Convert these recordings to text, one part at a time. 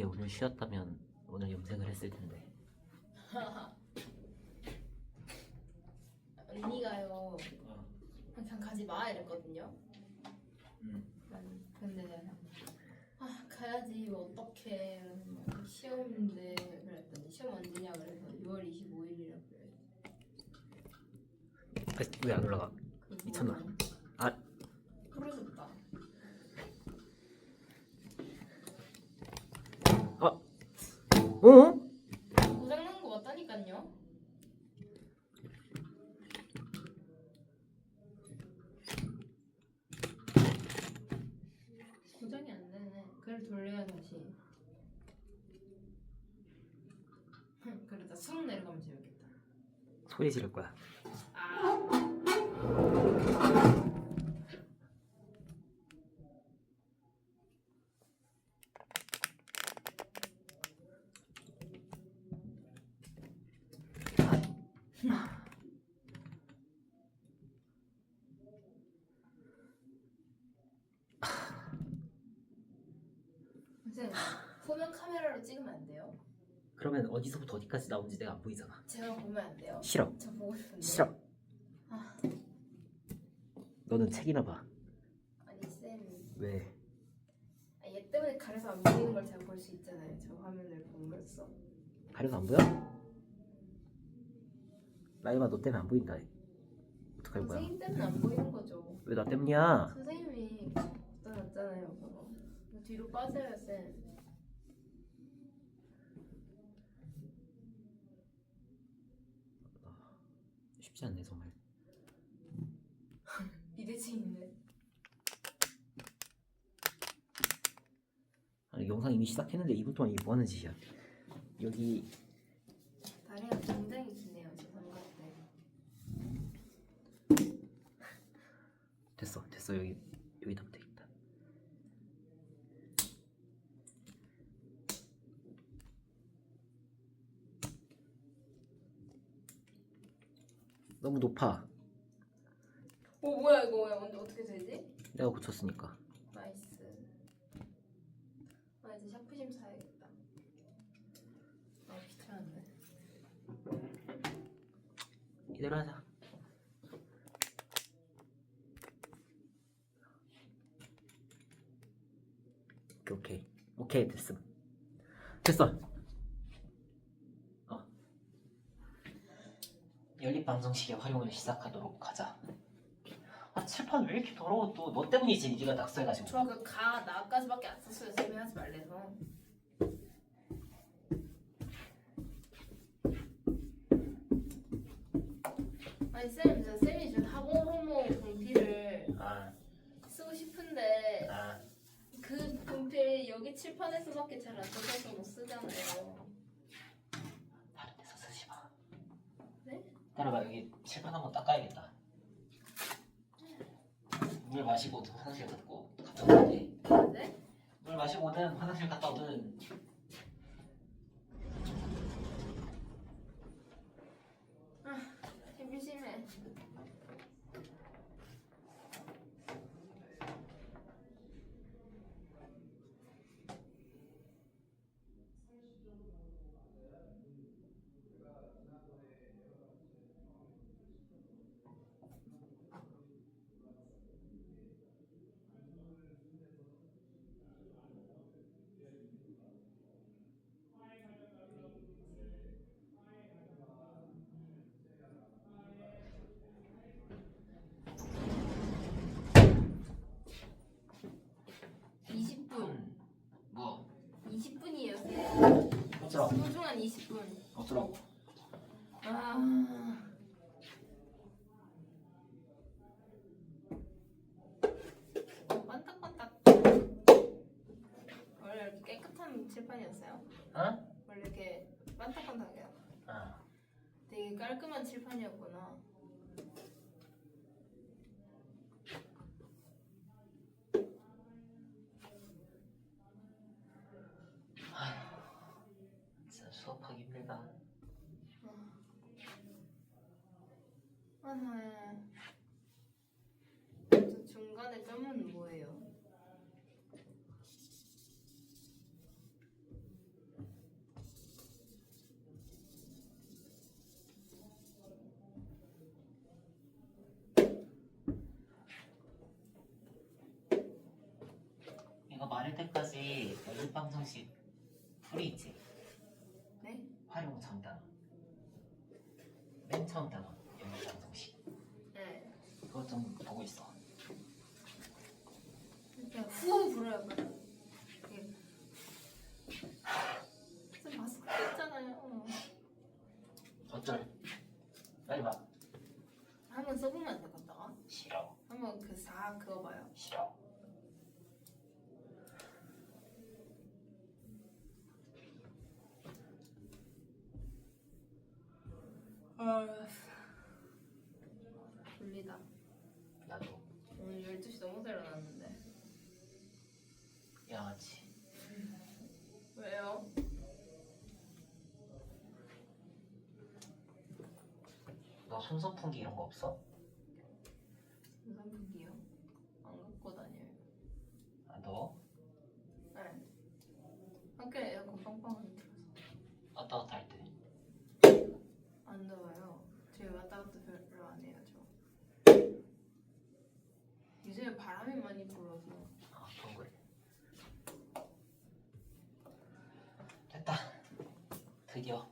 얘 오늘 쉬었다면 오늘 염색을 했을 텐데. 언니가요 항상 가지 마 이랬거든요. 근데 내가 가야지 뭐 어떡해 이러면서 시험인데 그랬더니 시험 언제냐 그래서 6월 25일이라고 그래. 왜 안 올라가? 미쳤나? 아, 부러졌다. 어? 고장난 거 맞다니깐요. 고장이 안 되네. 그걸 돌려야 다시. 그러다 수능 내려가면 재밌겠다. 소리 지를 거야. 선생님, 소면 카메라로 찍으면 안 돼요? 그러면 어디서부터 어디까지 나오는지 내가 안 보이잖아. 제가 보면 안 돼요? 싫어. 저 보고 싶은데. 싫어. 아. 너는 책이나 봐. 아니 쌤. 왜? 얘 때문에 가려서 안 보이는 걸 제가 볼 수 있잖아요. 저 화면을 보면서. 가려서 안 보여? 나이마 너 때문에 안 보인다. 어떡할 거야? 선생님 때문에 안 보이는 거죠. 왜 나 때문이야? 선생님이 갖다 놨잖아요. 그거. 뒤로 빠져요 쌤. 쉽지 않네 정말. 비대칭 있네. 아니 영상 이미 시작했는데 2분 동안 이게 뭐하는 짓이야. 여기 다리가 굉장히 기네요. 제 삼각대. 됐어 여기다 붙어있다. 너무 높아. 오 뭐야 이거 언제 어떻게 되지? 내가 고쳤으니까. 나이스. 이제 샤프심 사야겠다. 귀찮은데. 이대로 하자. 오케이 됐어. 연립방정식의 활용을 시작하도록 하자. 칠판 왜 이렇게 더러워? 또 너 때문이지. 네가 낙서해가지고. 저 나까지밖에 안 썼어요. 쌤이 하지 말래서. 아니 쌤이 준 학원 호모 분필을 쓰고 싶은데 그 분필 여기 칠판에서밖에 잘 안 써서 못 쓰잖아요. 다른 데서 쓰지 마. 네? 따라봐. 여기 칠판 한번 닦아야겠다. 물 마시고 오든 화장실 갔다 오든. 네? 물 마시고 오든 화장실 갔다 오든. 심심해. 뭐? 20분이에요 쌤. 어쩌라고? 소중한 20분. 어쩌라고? 반딱반딱. 원래 이렇게 깨끗한 칠판이었어요? 원래 이렇게 반딱반딱해요. 되게 깔끔한 칠판이었구나. 진짜 수업하기 힘들다. 저 중간에 점은 뭐예요? 할 때까지 연립방정식 풀이 있지? 네? 활용 전단. 맨 처음 단어 연립방정식. 네. 그거 좀 보고 있어. 그냥 후 불어요. 이게. 쌤 마스크 꼈잖아요. 어쩔? 빨리 봐. 한번 써보면 안 돼, 갔다가? 싫어. 한번 그 싹 그어봐요. 싫어. 졸리다. 나도 오늘 12시 넘어서 일어났는데. 양아치. 왜요? 너 손선풍기 이런 거 없어? 선풍기요? 안 갖고 다녀요. 아, 너? 네. 학교에 에어컨 빵빵하게 틀어서. 왔다 갔다 할 때. 안 더워요. 저희 왔다 갔다 별로 안 해요, 저. 요즘에 바람이 많이 불어서. 아, 그건 그래. 됐다. 드디어.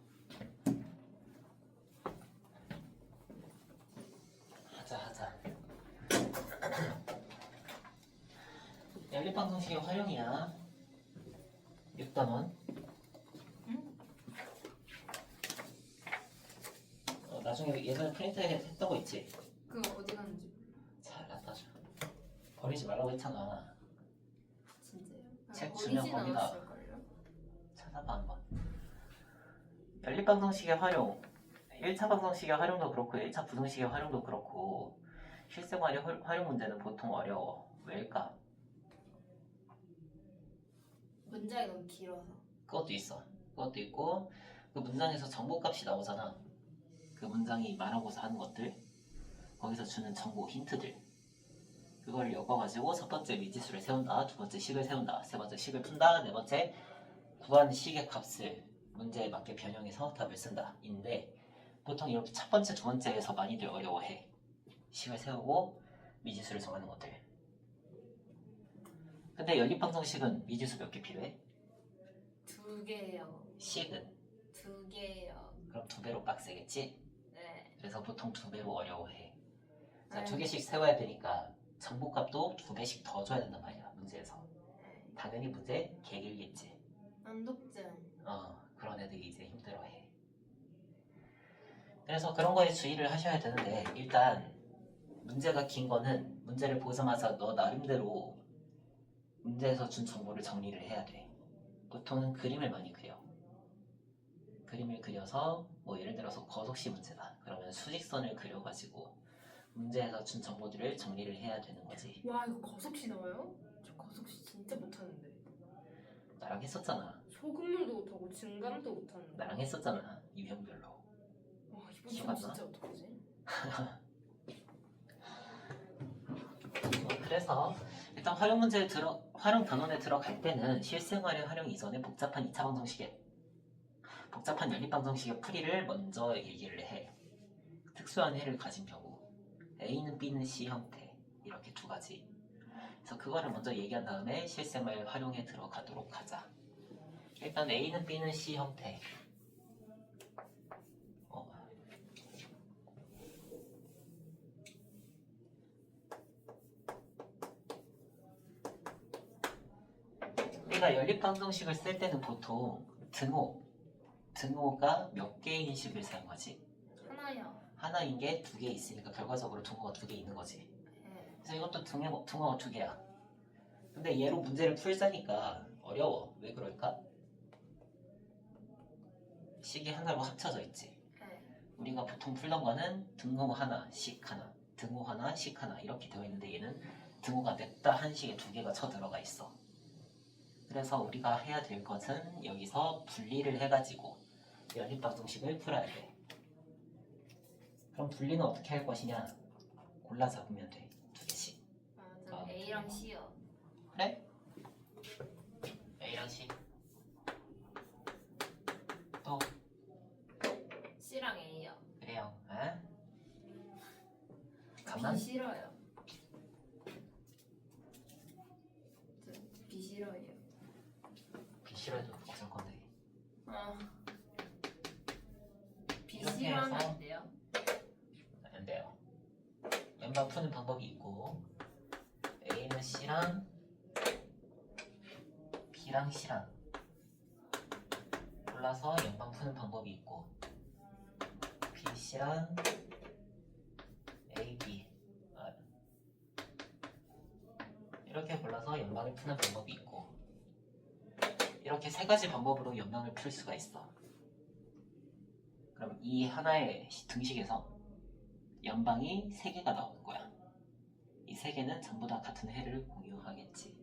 하자. 연립방정식의 활용이야. 6단원. 응? 나중에 예전에 프린트 했던 거 있지? 그거 어디 갔는지. 잘 갖다 줘. 버리지 말라고 했잖아. 진짜요? 책 주면 버리진 거기다. 않았을걸요? 찾아봐 한번. 연립방정식의 활용. 1차 방정식의 활용도 그렇고 1차 부등식의 활용도 그렇고 실생활의 활용 문제는 보통 어려워. 왜일까? 문장이 너무 길어서. 그것도 있어. 그것도 있고 그 문장에서 정보값이 나오잖아. 그 문장이 말하고자 하는 것들, 거기서 주는 정보 힌트들, 그걸 엮어가지고 첫 번째 미지수를 세운다, 두 번째 식을 세운다, 세 번째 식을 푼다, 네 번째 구한 식의 값을 문제에 맞게 변형해서 답을 쓴다 인데, 보통 이렇게 첫 번째, 두 번째에서 많이들 어려워해. 식을 세우고 미지수를 정하는 것들. 근데 연립방정식은 미지수 몇 개 필요해? 2개요. 식은? 2개요. 그럼 2배로 빡세겠지? 네. 그래서 보통 2배로 어려워해. 자, 네. 2개씩 세워야 되니까 정보값도 2배씩 더 줘야 된단 말이야, 문제에서. 네. 당연히 문제 개길겠지. 난독증. 그런 애들이 이제 힘들어해. 그래서 그런 거에 주의를 하셔야 되는데, 일단 문제가 긴 거는 문제를 보자마자 너 나름대로 문제에서 준 정보를 정리를 해야 돼. 보통은 그림을 많이 그려. 그림을 그려서 뭐 예를 들어서 거속시 문제다. 그러면 수직선을 그려가지고 문제에서 준 정보들을 정리를 해야 되는 거지. 와, 이거 거석시 나와요? 저 거석시 진짜 못하는데. 나랑 했었잖아. 소금물도 못하고 증감도 못하는데. 나랑 했었잖아. 유형별로. 와, 이번 기억 안 주 나? 진짜 어떡하지? 그래서 일단 활용 문제에 활용 단원에 들어갈 때는 실생활의 활용 이전에 복잡한 2차 방정식의 복잡한 연립방정식의 풀이를 먼저 얘기를 해. 특수한 해를 가진 경우 A는 B는 C 형태 이렇게 두 가지. 그래서 그거를 먼저 얘기한 다음에 실생활 활용에 들어가도록 하자. 일단 A는 B는 C 형태. 우리가 연립방정식을 쓸 때는 보통 등호가 몇 개의 인식을 사용하지? 하나요. 하나인 게 2개 있으니까 결과적으로 등호가 2개 있는 거지. 네. 그래서 이것도 등호가 2개야. 근데 얘로 문제를 풀자니까 어려워. 왜 그럴까? 식이 하나로 합쳐져 있지. 네. 우리가 보통 풀던 거는 등호 하나, 식 하나, 등호 하나, 식 하나 이렇게 되어 있는데 얘는 등호가 냈다 한 식에 2개가 쳐 들어가 있어. 그래서 우리가 해야 될 것은 여기서 분리를 해가지고 연립방정식을 풀어야 돼. 그럼 분리는 어떻게 할 것이냐? 골라 잡으면 돼. 2개씩. 전 A랑 C요. 그래? A랑 C. 또 C랑 A요. 그래요. 에? 가만. B 싫어요. 저 B 싫어요. BC로 하면 안 돼요? 안 돼요. 연방 푸는 방법이 있고 A는 C랑 B랑 C랑 골라서 연방 푸는 방법이 있고 B, C랑 A, B 이렇게 골라서 연방을 푸는 방법이 있고 이렇게 세 가지 방법으로 연방을 풀 수가 있어. 그럼 이 하나의 등식에서 연방이 3개가 나오는 거야. 이 3개는 전부 다 같은 해를 공유하겠지.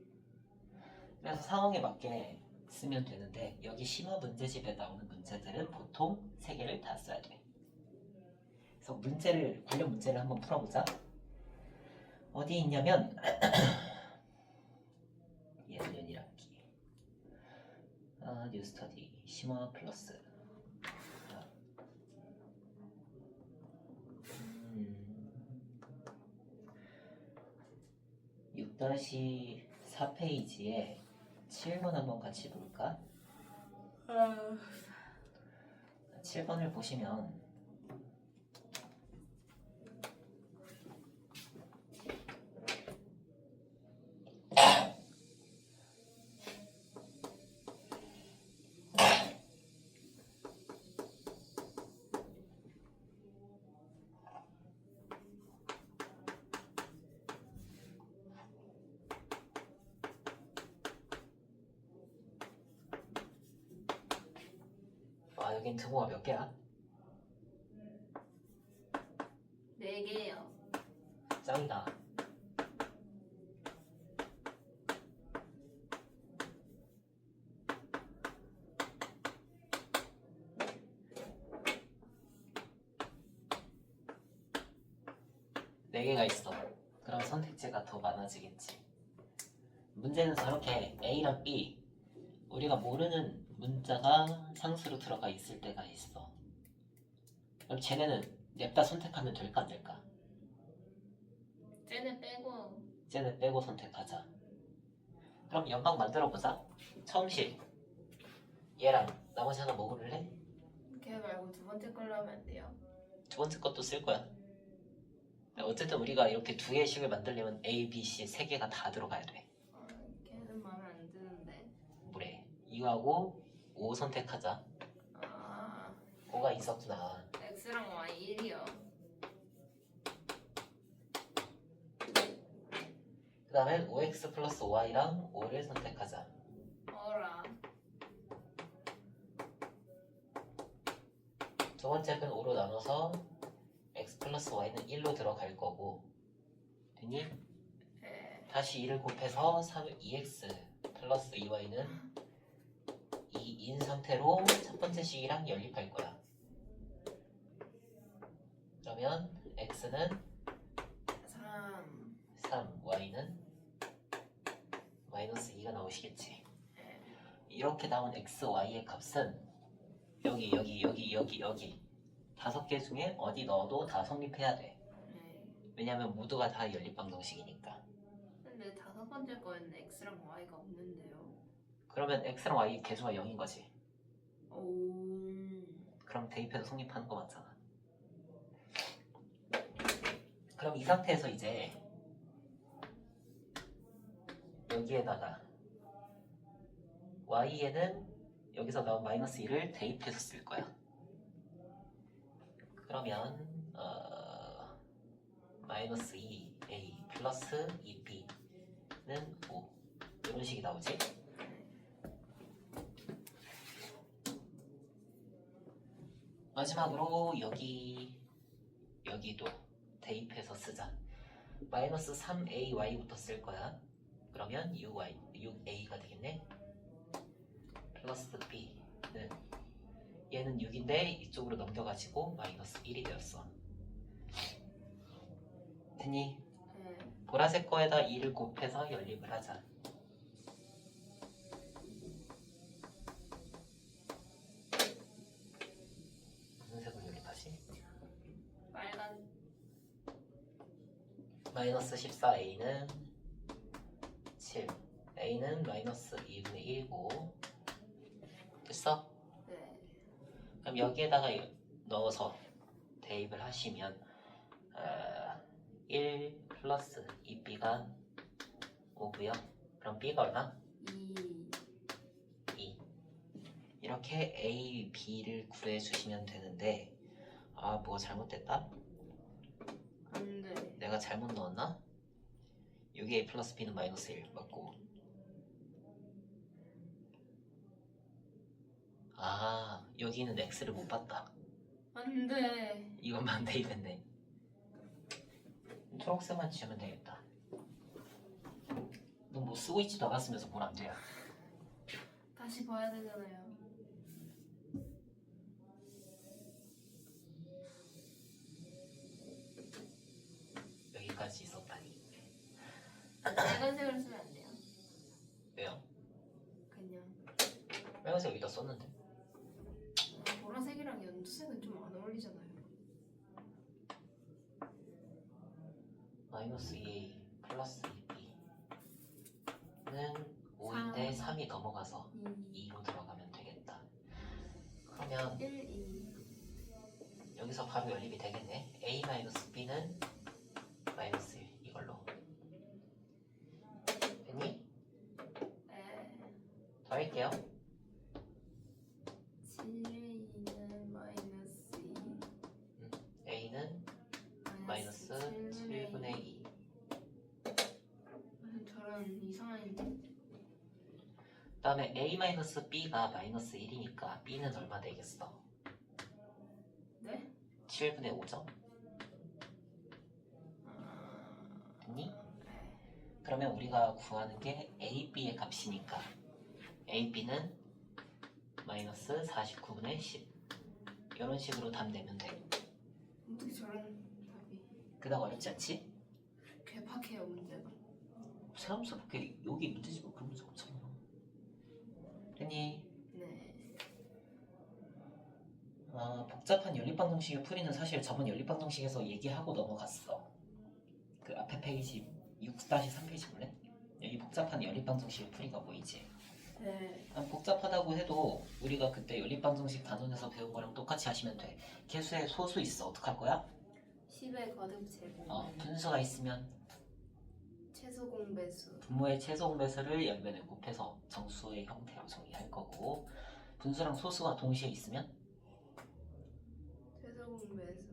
그래서 상황에 맞게 쓰면 되는데 여기 심화 문제집에 나오는 문제들은 보통 3개를 다 써야 돼. 그래서 관련 문제를 한번 풀어보자. 어디 있냐면 예년 1학기 뉴스터디 심화 플러스 6-4페이지에 7번 한번 같이 볼까? 7번을 보시면 여긴 등호가 몇 개야? 4개요. 짱이다. 네 개가 있어. 그럼 선택지가 더 많아지겠지. 문제는 저렇게 A랑 B 우리가 모르는 문자가 상수로 들어가 있을 때가 있어. 그럼 쟤네는 냅다 선택하면 될까 안 될까? 쟤네 빼고 선택하자. 그럼 연방 만들어보자. 처음 식 얘랑 나머지 하나 뭐 고를래? 걔 말고 두 번째 걸로 하면 안 돼요? 두 번째 것도 쓸 거야. 어쨌든 우리가 이렇게 2개의 식을 만들려면 A, B, C 3개가 다 들어가야 돼. 걔는 마음에 안 드는데. 그래. 이거하고 5 선택하자. 5가 있었구나. X랑 Y 1이요. 그 다음엔 5x 플러스 5y랑 5를 선택하자. 어라. 두 번째 건 5로 나눠서 x 플러스 y는 1로 들어갈 거고 됐니? 네. 다시 2를 곱해서 2x 플러스 2y는 2인 상태로 첫 번째 식이랑 연립할 거야. 그러면 x는 3, y는 마이너스 2가 나오시겠지. 이렇게 나온 x, y의 값은 여기 5개 중에 어디 넣어도 다 성립해야 돼. 왜냐면 모두가 다 연립방정식이니까. 근데 5번째 거에는 X랑 Y가 없는데요. 그러면 x랑 y 개수가 0인 거지. 오. 그럼 대입해도 성립하는 거 맞잖아. 그럼 이 상태에서 이제 여기에다가 y에는 여기서 나온 마이너스 1을 대입해서 쓸 거야. 그러면 마이너스 2a 플러스 2b는 5 이런 식이 나오지. 마지막으로 여기도 대입해서 쓰자. 마이너스 3ay부터 쓸 거야. 그러면 6a가 되겠네. 플러스 b는 얘는 6인데 이쪽으로 넘겨가지고 마이너스 1이 되었어. 됐니? 보라색 거에다 2를 곱해서 연립을 하자. 무슨 색으로 연립하지? 빨간. 마이너스 14a는 7 a는 마이너스 2분의 1이고 됐어? 네. 그럼 여기에다가 넣어서 대입을 하시면 1 플러스 2b가 5고요. 그럼 b가 얼마? 2. 이렇게 a, b를 구해주시면 되는데 뭐가 잘못됐다? 안돼. 내가 잘못 넣었나? 여기 a 플러스 b는 마이너스 1 맞고 여기는 x를 못 봤다. 안돼. 이것만 대입했네. 초록색만 지우면 되겠다. 너 뭐 쓰고 있지도 않았으면서 뭘 안 돼요? 다시 봐야 되잖아요. 여기까지 있었다니. 빨간색을 쓰면 안 돼요. 왜요? 그냥 빨간색 여기다 썼는데. 보라색이랑 연두색은 좀 안 어울리잖아요. 마이너스 2a 플러스 2b는 5인데 3이 넘어가서 2로 들어가면 되겠다. 그러면 1, 2. 여기서 바로 연립이 되겠네. a 마이너스 b는 마이너스 1 이걸로 됐니? 네. 더 할게요. 7A는 마이너스 2. a는 마이너스 7분의 2. 저런 이상한. 그 다음에 a 마이너스 b가 마이너스 1이니까 b는 얼마 되겠어? 네? 7분의 5죠? 됐니? 그러면 우리가 구하는 게 a, b의 값이니까 a, b는 마이너스 49분의 10 이런 식으로 답 내면 돼. 어떻게 저런 답이 그닥 어렵지 않지? 괴팍해요 문제가. 새삼스럽게 여기 문제지 뭐 그런 문제 없잖아. 됐니? 네. 복잡한 연립방정식의 풀이는 사실 저번 연립방정식에서 얘기하고 넘어갔어. 그 앞에 페이지 6-3페이지 볼래? 여기 복잡한 연립방정식의 풀이가 보이지? 네. 복잡하다고 해도 우리가 그때 연립방정식 단원에서 배운 거랑 똑같이 하시면 돼. 개수에 소수 있어. 어떡할 거야? 10의 거듭 제곱. 분수가 있으면 최소 공배수. 분모의 최소 공배수를 옆면에 곱해서 정수의 형태로 정의할 거고 분수랑 소수가 동시에 있으면 최소 공배수.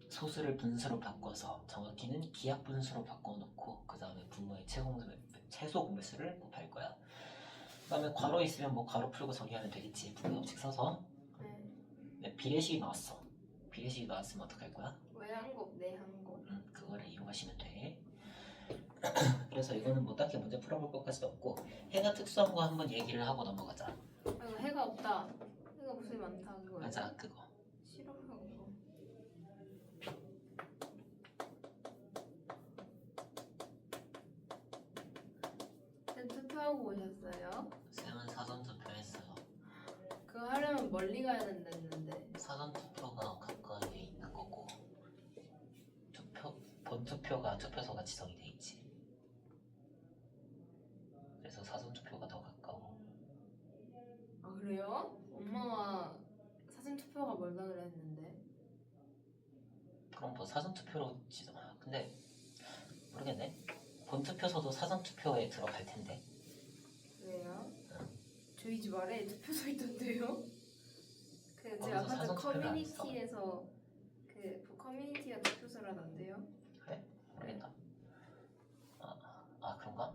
소수를 분수로 바꿔서 정확히는 기하 분수로 바꿔놓고 그 다음에 분모의 최소 공배수를 곱할 거야. 그 다음에 괄호 있으면 뭐 괄호 풀고 정의하면 되겠지. 분모법칙 써서. 네, 비례식이 나왔어. 비례식이 나왔으면 어떡할 거야? 왜 한 곱, 네 한 곱. 그거를 이용하시면 돼. 그래서 이거는 뭐 딱히 문제 풀어볼 것까지도 없고 해가 특수한 거 한번 얘기를 하고 넘어가자. 이거 해가 없다. 해가 무슨 많다 그거. 맞아, 그거. 싫어하고. 투표하고 오셨어요? 쌤은 사전 투표했어요. 그거 하려면 멀리 가야 된다는데. 사전 투표가 가까이에 있는 거고 본투표가 투표소가 지정이 돼 있지. 그래서 사전 투표가 더 가까워. 아 그래요? 엄마가 사전 투표가 멀다 그랬는데. 그럼 뭐 사전 투표로 근데 모르겠네. 본투표소도 사전 투표에 들어갈 텐데. 그래요? 저희 집 아래에 투표소 있던데요? 그 제 거기서 아파트 사전 투표를 안 했어? 커뮤니티에서 그 커뮤니티가 투표소라던데요? 그래? 모르겠다. 그런가?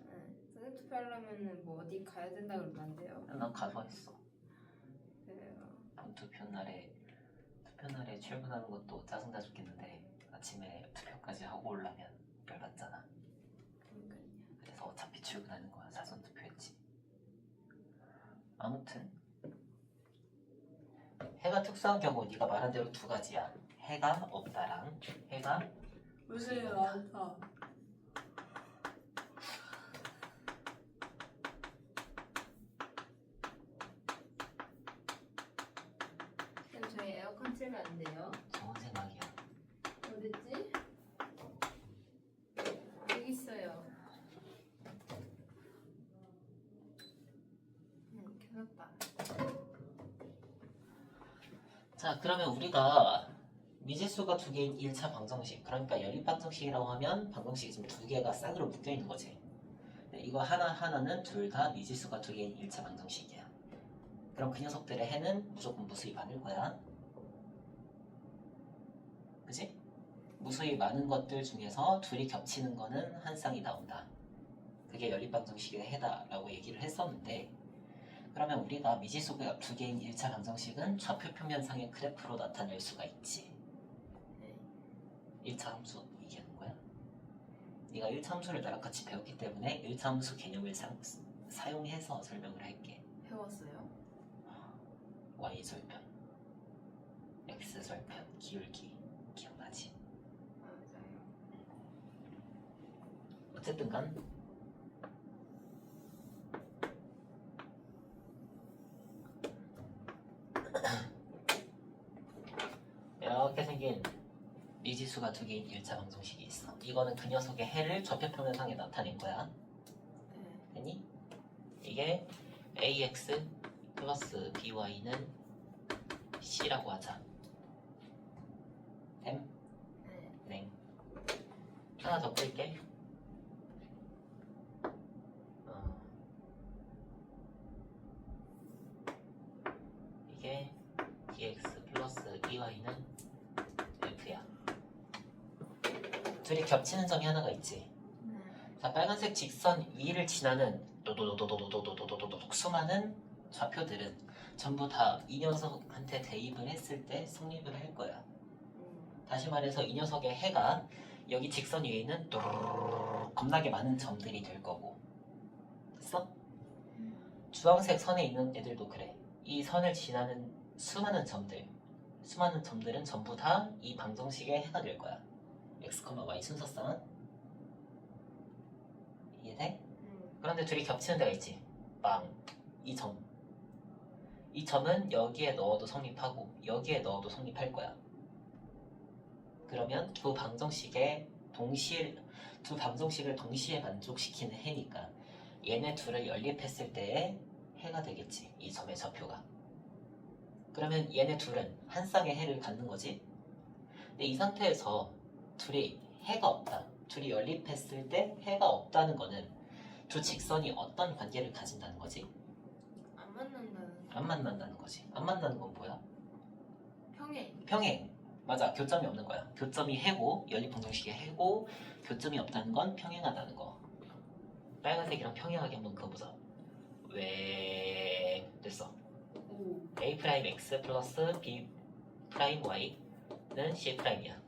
네. 사전 투표하려면은 뭐 어디 가야 된다 그러던데요? 난 가서 했어. 그래요. 투표 날에 출근하는 것도 짜증나 죽겠는데 아침에 투표까지 하고 오려면 열받잖아. 그러니까요. 그래서 어차피 출근하는 거야. 사전 투표했지. 아무튼 해가 특수한 경우 네가 말한 대로 두 가지야. 해가 없다랑 해가 무슨 많다. 많다. 그럼 저희 에어컨 틀면 안 돼요? 좋은 생각이야. 어딨지? 여기 있어요. 켜졌다. 자, 그러면 우리가 미지수가 두 개인 1차 방정식, 그러니까 연립 방정식이라고 하면 방정식이 지금 두 개가 쌍으로 묶여 있는 거지. 근데 이거 하나하나는 둘 다 미지수가 두 개인 1차 방정식이야. 그럼 그 녀석들의 해는 무조건 무수히 많을 거야. 그지? 무수히 많은 것들 중에서 둘이 겹치는 거는 한 쌍이 나온다. 그게 연립 방정식의 해다라고 얘기를 했었는데, 그러면 우리가 미지수가 두 개인 1차 방정식은 좌표 평면상의 그래프로 나타낼 수가 있지. 1차 함수 얘기하는 거야. 네가 1차 함수를 나랑 같이 배웠기 때문에 1차 함수 개념을 사용해서 설명을 할게. 배웠어요? Y절편, X절편, 기울기 기억나지? 맞아요. 어쨌든 간 이렇게 생긴 미지수가 두 개인 1차 방정식이 있어. 이거는 그 녀석의 해를 좌표평면상에 나타낸 거야. 네. 됐니? 이게 ax 플러스 by는 c라고 하자. 됨? 네. 네. 하나 더 끌게. 이게 dx 플러스 dy는 f야. 둘이 겹치는 점이 하나가 있지. 네. 자, 빨간색 직선 위를 지나는 도도도도도도도도도도도도 수많은 좌표들은 전부 다 이 녀석한테 대입을 했을 때 성립을 할 거야. 다시 말해서 이 녀석의 해가 여기 직선 위에 있는 또르르르 겁나게 많은 점들이 될 거고. 됐어? 주황색 선에 있는 애들도 그래. 이 선을 지나는 수많은 점들은 전부 다 이 방정식의 해가 될 거야. x, y 순서상. 이해돼? 그런데 둘이 겹치는 데가 있지. 빵. 이 점. 이 점은 여기에 넣어도 성립하고 여기에 넣어도 성립할 거야. 그러면 두 방정식을 동시에 만족시키는 해니까 얘네 둘을 연립했을 때의 해가 되겠지. 이 점의 좌표가. 그러면 얘네 둘은 한 쌍의 해를 갖는 거지. 근데 이 상태에서 둘이 해가 없다. 둘이 연립했을 때 해가 없다는 거는 두 직선이 어떤 관계를 가진다는 거지? 안 만난다는. 안 만난다는 거지. 안 만나는 건 뭐야? 평행. 평행. 맞아. 교점이 없는 거야. 교점이 해고, 연립 방정식의 해고, 교점이 없다는 건 평행하다는 거. 빨간색이랑 평행하게 한번 그어보자. 왜 됐어. 오. a 프라임 x 플러스 b 프라임 y는 c 프라임이야.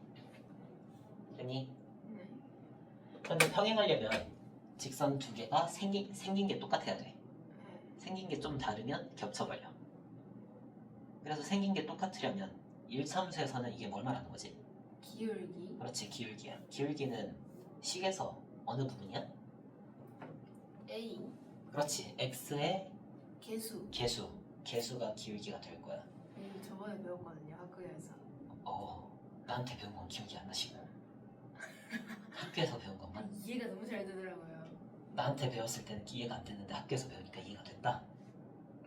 됐니? 네. 그런데 평행하려면 직선 두 개가 생긴 게 똑같아야 돼. 네. 생긴 게 좀 다르면 겹쳐버려. 그래서 생긴 게 똑같으려면 1참수에서는 이게 뭘 말하는 거지? 기울기. 그렇지, 기울기야. 기울기는 식에서 어느 부분이야? A. 그렇지, x의 개수. 개수가 기울기가 될 거야. A 저번에 배웠거든요 학교에서. 나한테 배운 건 기억이 안 나시고 학교에서 배운 것만 이해가 너무 잘 되더라고요. 나한테 배웠을 때는 이해가 안 됐는데 학교에서 배우니까 이해가 됐다.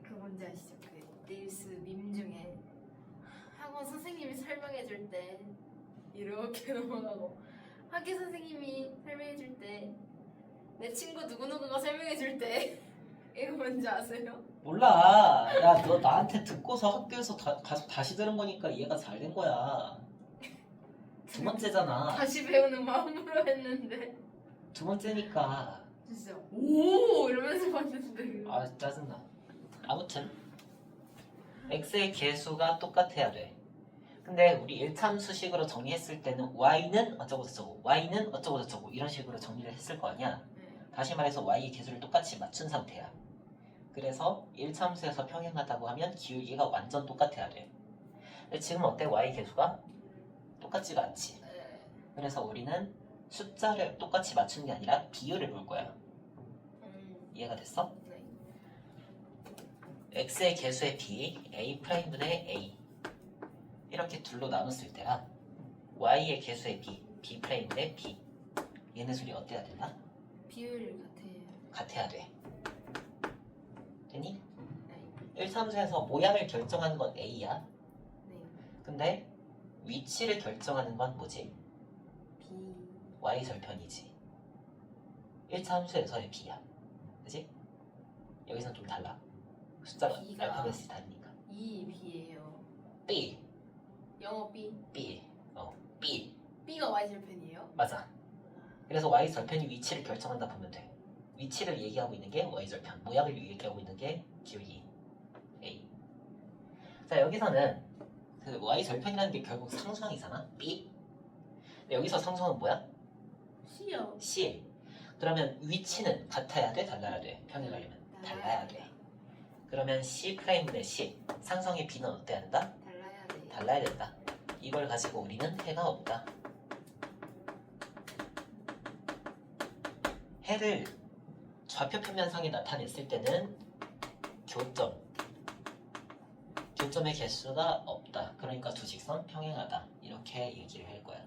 그 뭔지 아시죠? 그 릴스 밈 중에 학원 선생님이 설명해 줄 때 이렇게 넘어가고 학교 선생님이 설명해 줄 때 내 친구 누구누구가 설명해 줄 때 이거 뭔지 아세요? 몰라. 야, 너 나한테 듣고서 학교에서 가서 다시 들은 거니까 이해가 잘 된 거야. 두 번째잖아. 다시 배우는 마음으로 했는데 두 번째니까. 진짜 오 이러면서 봤는데 아, 짜증나. 아무튼 x의 개수가 똑같아야 돼. 근데 우리 1참수식으로 정리했을 때는 y는 어쩌고저쩌고 y는 어쩌고저쩌고 이런 식으로 정리를 했을 거 아니야. 네. 다시 말해서 y의 개수를 똑같이 맞춘 상태야. 그래서 1참수에서 평행하다고 하면 기울기가 완전 똑같아야 돼. 근데 지금 어때? y 개수가 똑같지가 않지. 네. 그래서 우리는 숫자를 똑같이 맞추는 게 아니라 비율을 볼 거야. 이해가 됐어? 네. x의 개수의 b, a'분의 a 이렇게 둘로 나눴을 때랑 y의 개수의 b'분의 b 얘네 둘이 어때야 된다? 비율 같아야 돼. 되니? 네. 1참수에서 모양을 결정하는 건 a야. 네. 근데 위치를 결정하는 건 뭐지? B. y절편이지. 1차 함수에서의 b야. 그치? 여기서는 좀 달라. 숫자가 B가 알파벳이 다르니까. 2 B예요. b, 영어 B. b, b. B가 Y절편이에요? 맞아. 그래서 y절편이 위치를 결정한다 보면 돼. 위치를 얘기하고 있는 게 y절편, 모양을 얘기하고 있는 게 기울기 a. 자, 여기서는 그 y절편이라는 게 결국 상수항이잖아. b. 근데 여기서 상수항은 뭐야? C요. c. 그러면 위치는 같아야 돼, 달라야 돼? 평행하려면 달라야 돼. 그러면 c 프라임분의 c, 상수항의 b는 어때야 된다? 달라야 돼. 달라야 된다. 이걸 가지고 우리는 해가 없다. 해를 좌표 평면상에 나타냈을 때는 교점의 개수가 없다. 그러니까 두 직선 평행하다. 이렇게 얘기를 할 거야.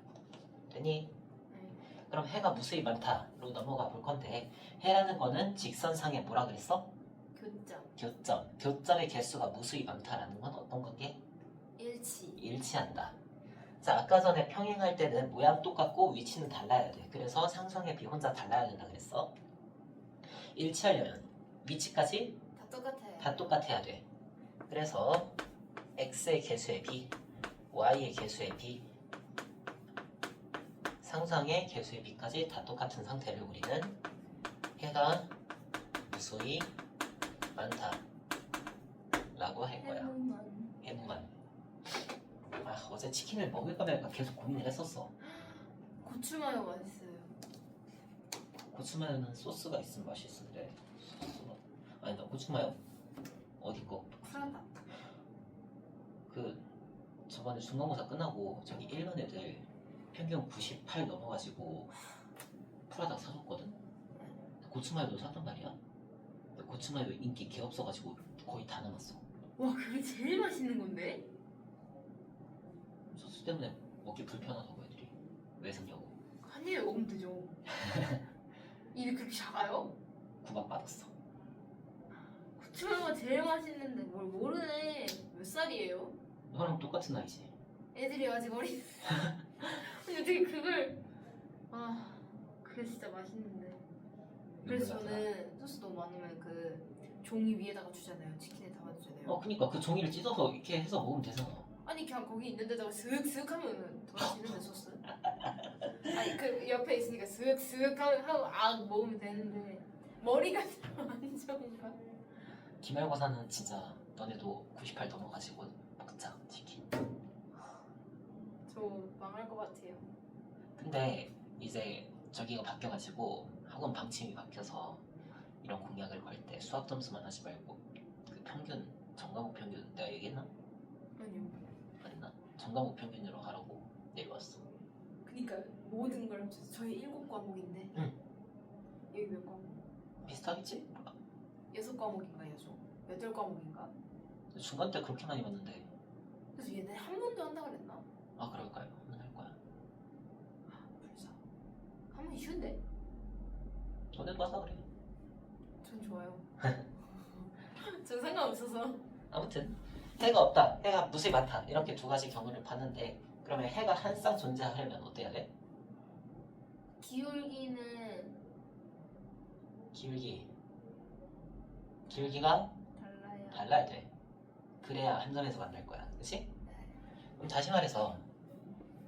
됐니? 네. 그럼 해가 무수히 많다로 넘어가 볼 건데, 해라는 거는 직선상에 뭐라 그랬어? 교점. 교점의 개수가 무수히 많다라는 건 어떤 관계? 일치. 일치한다. 자, 아까 전에 평행할 때는 모양 똑같고 위치는 달라야 돼. 그래서 상수항의 b 혼자 달라야 된다 그랬어. 일치하려면 위치까지 다 똑같아요. 다 똑같아야 돼. 그래서 x의 개수의 b, y의 개수의 b, 상수항의 개수의 b까지 다 똑같은 상태를 우리는 해가 무수히 많다 라고 할 거야. 해무만. 아, 어제 치킨을 먹을까 말까 계속 고민을 했었어. 고추마요 맛있어요. 고추마요는 소스가 있으면 맛있는데 소스가 아니다. 고추마요 어디 거? 프라다. 그 저번에 중간고사 끝나고 저기 1반 애들 평균 98 넘어가지고 프라다 사줬거든. 고추마요도 샀단 말이야. 근데 고추마요 인기 개 없어가지고 거의 다 남았어. 와 그게 제일 맛있는 건데? 소스 때문에 먹기 불편하다고 애들이. 왜 샀냐고. 한 입에 먹으면 되죠. 입이 그렇게 작아요? 구박받았어. 고추마요가 제일 맛있는데 뭘 모르네. 몇 살이에요? 너랑 똑같은 나이지. 애들이 아직 어린. 아니 어떻게 그걸. 아 그게 진짜 맛있는데. 그래서 누구나 저는 소스 너무 많으면 그 종이 위에다가 주잖아요. 치킨에 담아주잖아요. 그니까 그 종이를 찢어서 이렇게 해서 먹으면 되잖아. 아니 그냥 거기 있는 데다가 슥슥 하면 더 맛있는데 소스? 아니 그 옆에 있으니까 슥슥 하고 먹으면 되는데 머리가 안 좋은가? 기말고사는 진짜 너네도 98 넘어가지고 먹자 치킨. 저 망할 것 같아요. 근데 이제 저기가 바뀌어가지고 학원 방침이 바뀌어서 이런 공약을 걸 때 수학 점수만 하지 말고 그 평균 전과목 평균 내가 얘기했나? 아니요. 안 했나? 전과목 평균으로 하라고 내려왔어. 그니까 모든 걸 합쳐서 저희 7과목인데 응. 여기 몇 과목? 비슷하겠지? 6과목인가요 저? 8과목인가? 중간 때 그렇게 많이 봤는데. 그래서 얘네 한 번도 한다 그랬나? 아 그럴까요? 한번 할 거야. 불사 한 번 쉬운데? 너네도 하자 그래. 전 좋아요. 전 상관없어서. 아무튼 해가 없다, 해가 무수히 많다 이렇게 두 가지 경우를 봤는데, 그러면 해가 한 쌍 존재하려면 어때야 돼? 기울기는 기울기가 달라요. 달라야 돼. 그래야 한 점에서 만날 거야. 그치? 그럼 다시 말해서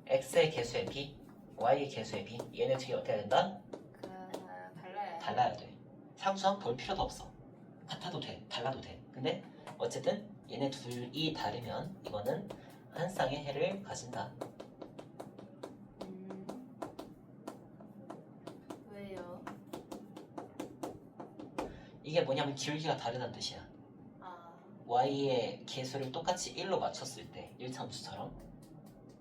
x의 개수의 b, y의 개수의 b, 얘네 둘이 어때야 된다? 달라요. 달라야 돼. 상수항 볼 필요도 없어. 같아도 돼, 달라도 돼. 근데 어쨌든 얘네 둘이 다르면 이거는 한 쌍의 해를 가진다. 왜요? 이게 뭐냐면 기울기가 다르다는 뜻이야. 아, y의 개수를 똑같이 1로 맞췄을 때 1차함수처럼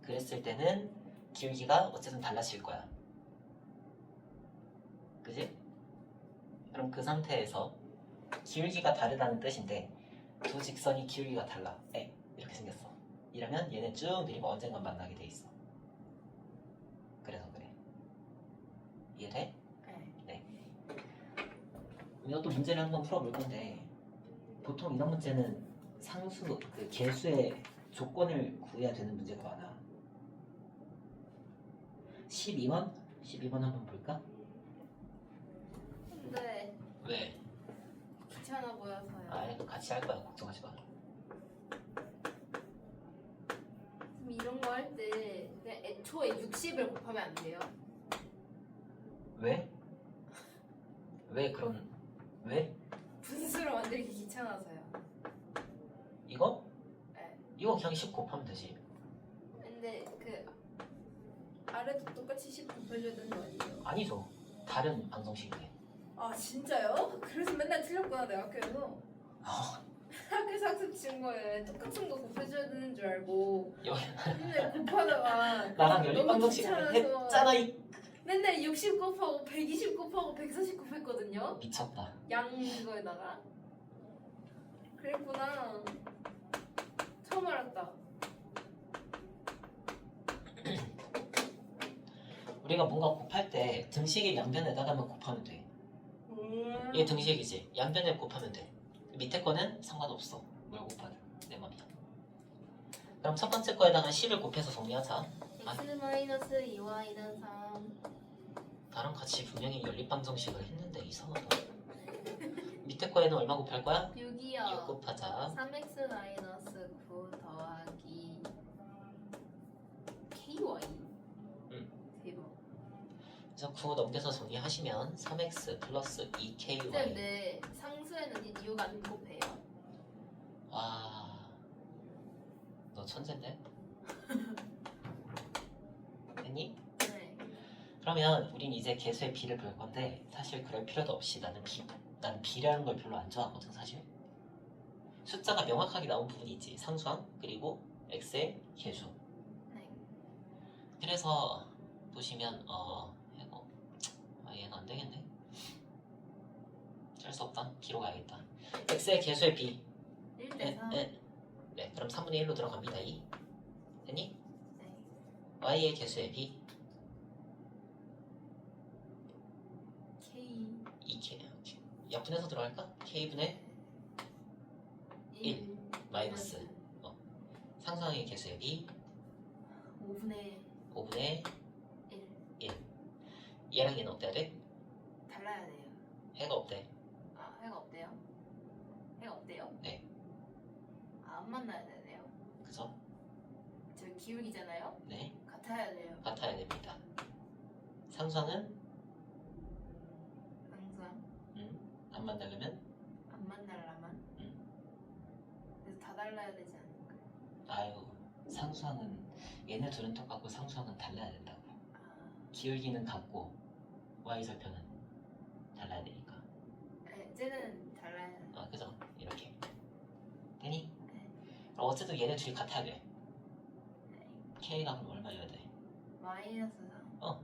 그랬을 때는 기울기가 어쨌든 달라질 거야. 그지? 그럼 그 상태에서 기울기가 다르다는 뜻인데 두 직선이 기울기가 달라. 이렇게 생겼어. 이러면 얘네 쭉 내리면 언젠간 만나게 돼 있어. 그래서 그래. 이해돼? 네. 이것도 문제를 한번 풀어볼 건데, 보통 이런 문제는 상수, 그 개수의 조건을 구해야 되는 문제가 많아. 12번? 12번 한번 볼까? 근데 왜? 귀찮아 보여서요. 아, 같이 할 거야. 걱정하지 마. 그럼 이런 거 할 때 그냥 애초에 60을 곱하면 안 돼요? 왜? 왜 그런 왜? 분수로 만들기 귀찮아서요. 이거? 네. 이거 그냥 10 곱하면 되지. 근데 그 아래도 똑같이 10 곱해줘야 되는 거 아니에요? 아니죠. 다른 방정식이네. 아 진짜요? 그래서 맨날 틀렸구나 내 학교에서. 학교에서 학습 친 거에 똑같은 거 곱해줘야 되는 줄 알고 여기 맨날 곱하다가 나랑 연립 너무 방정식 귀찮아서 했잖아. 이 맨날 60 곱하고 120 곱하고 140 곱했거든요. 미쳤다. 양 그거에다가 그랬구나. 처음 알았다. 우리가 뭔가 곱할 때 등식의 양변에다가만 곱하면 돼. 얘 등식이지. 양변에 곱하면 돼. 밑에 거는 상관없어. 뭘 곱하든 내 맘이야. 그럼 첫 번째 거에다가 10을 곱해서 정리하자. x-2y는 3. 나랑 같이 분명히 연립방정식을 했는데 이상하다. 밑에 거에는 얼마 곱할 거야? 6이요. 6 곱하자. 3x-9 더하기 ky. 대박. 그래서 9 넘겨서 정리하시면 3x 플러스 2ky. 근데 상수에는 6 안 곱해요. 와, 너 천재인데? 됐니? 네. 그러면 우린 이제 개수의 비를 볼 건데 사실 그럴 필요도 없이 나는 비라는 걸 별로 안 좋아하거든 사실. 숫자가 명확하게 나온 부분이 있지. 상수항 그리고 x의 개수. 네. 그래서 보시면 이거 얘는 안 되겠네. 어쩔 수 없다. 기로 가야겠다. x의 개수의 비. 1대4. 네, 그럼 3분의 1로 들어갑니다. 2. 됐니? 네. y의 개수의 비. k 2k. 약분해서 들어갈까? k분의 1 마이너스 상수항의 개수의 비 5분의 5분의 1. 얘랑 얘는 어때야 돼? 달라야 돼요. 해가 없대. 아, 해가 없대요? 해가 없대요? 네. 아, 안 만나야 되네요. 그죠? 저 기울기잖아요? 네. 같아야 돼요. 같아야 됩니다. 상수항은 항상 안 만나려면 안 만나려면 그래서 다 달라야 되지 않을까? 아유 상수항은 얘네 둘은 똑같고 상수항은 달라야 된다고. 아, 기울기는 같고 y절편은 달라야 되니까. 네, 쟤는 달라야 돼. 그죠? 이렇게 되니? 네. 그럼 어쨌든 얘네 둘이 같아야 돼. 네. k가 그럼 얼마여야 돼? 마이너스 3.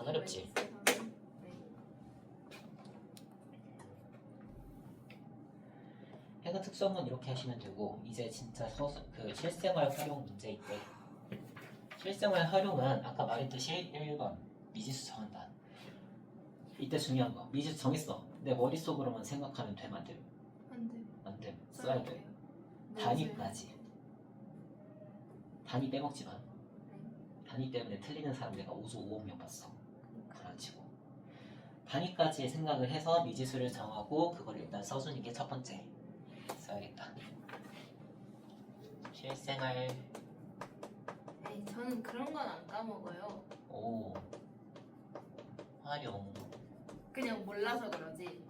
안 어렵지? 네. 해가 특수한 이렇게 하시면 되고 이제 진짜 그 실생활 활용 문제 있대. 실생활 활용은 아까 말했듯이 1번 미지수 정한다. 이때 중요한 거 미지수 정했어. 내 머릿속으로만 생각하면 되면 안 돼? 안 돼. 안 돼. 써야 돼. 단위까지. 단위 빼먹지 마. 단위 때문에 틀리는 사람 내가 우수 5억 명 봤어. 불안치고. 단위까지 생각을 해서 미지수를 정하고 그걸 일단 써주는 게 첫 번째. 써야겠다. 실생활. 에이, 저는 그런 건 안 까먹어요. 오. 활용. 그냥 몰라서 그러지.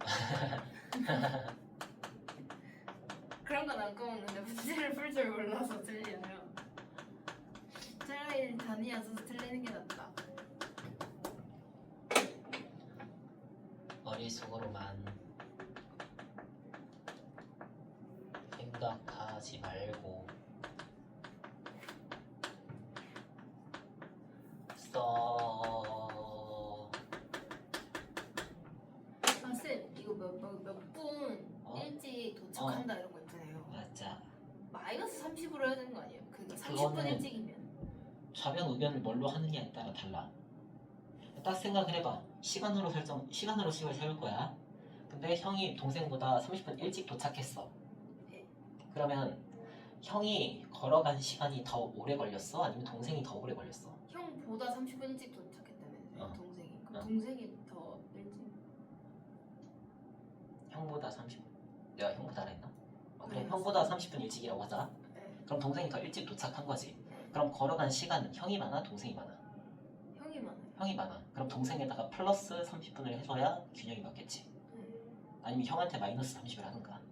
그런 건 안 까먹는데 문제를 풀 줄 몰라서 틀려요. 차라리 단위 안 써서 틀리는 게 낫다. 머릿속으로만 생각하지 말고 써. 아, 쌤, 이거 몇 분 일찍 도착한다 이런 거 있잖아요. 맞아. 마이너스 30으로 해야 되는 거 아니에요? 그러니까 30분 그거는 일찍이면. 좌변 우변을 뭘로 하느냐에 따라 달라. 딱 생각을 해봐. 시간으로 식을 세울 거야. 근데 형이 동생보다 30분 일찍 도착했어. 네. 그러면 형이 걸어간 시간이 더 오래 걸렸어? 아니면 동생이 더 오래 걸렸어? 형보다 30분 일찍 도착했다면서요. 어. 동생이. 그럼 어. 동생이 더 일찍. 형보다 30분. 내가 형보다라 했나? 그래, 네. 형보다 30분 일찍이라고 하자. 네. 그럼 동생이 더 일찍 도착한 거지. 그럼 걸어간 시간은 형이 많아? 동생이 많아? 형이 많아요. 형이 많아. 그럼 동생에다가 플러스 30분을 해줘야 균형이 맞겠지. 네. 아니면 형한테 마이너스 30을 하는가.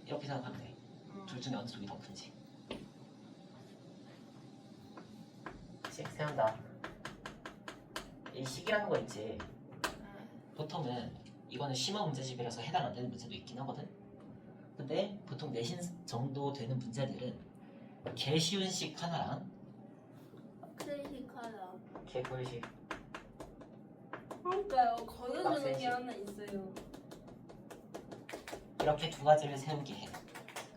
이렇게 생각하면 돼. 둘 중에 어느 쪽이 더 큰지. 그치? 생각나. 이 식이라는 거 있지. 보통은 이거는 심화 문제집이라서 해당 안 되는 문제도 있긴 하거든. 근데 보통 내신 정도 되는 문제들은 개 쉬운 식 하나랑 클래식하다. 개꿀식 그러니까요. 거둬주는 빡세지. 게 하나 있어요. 이렇게 두 가지를 세우게 해.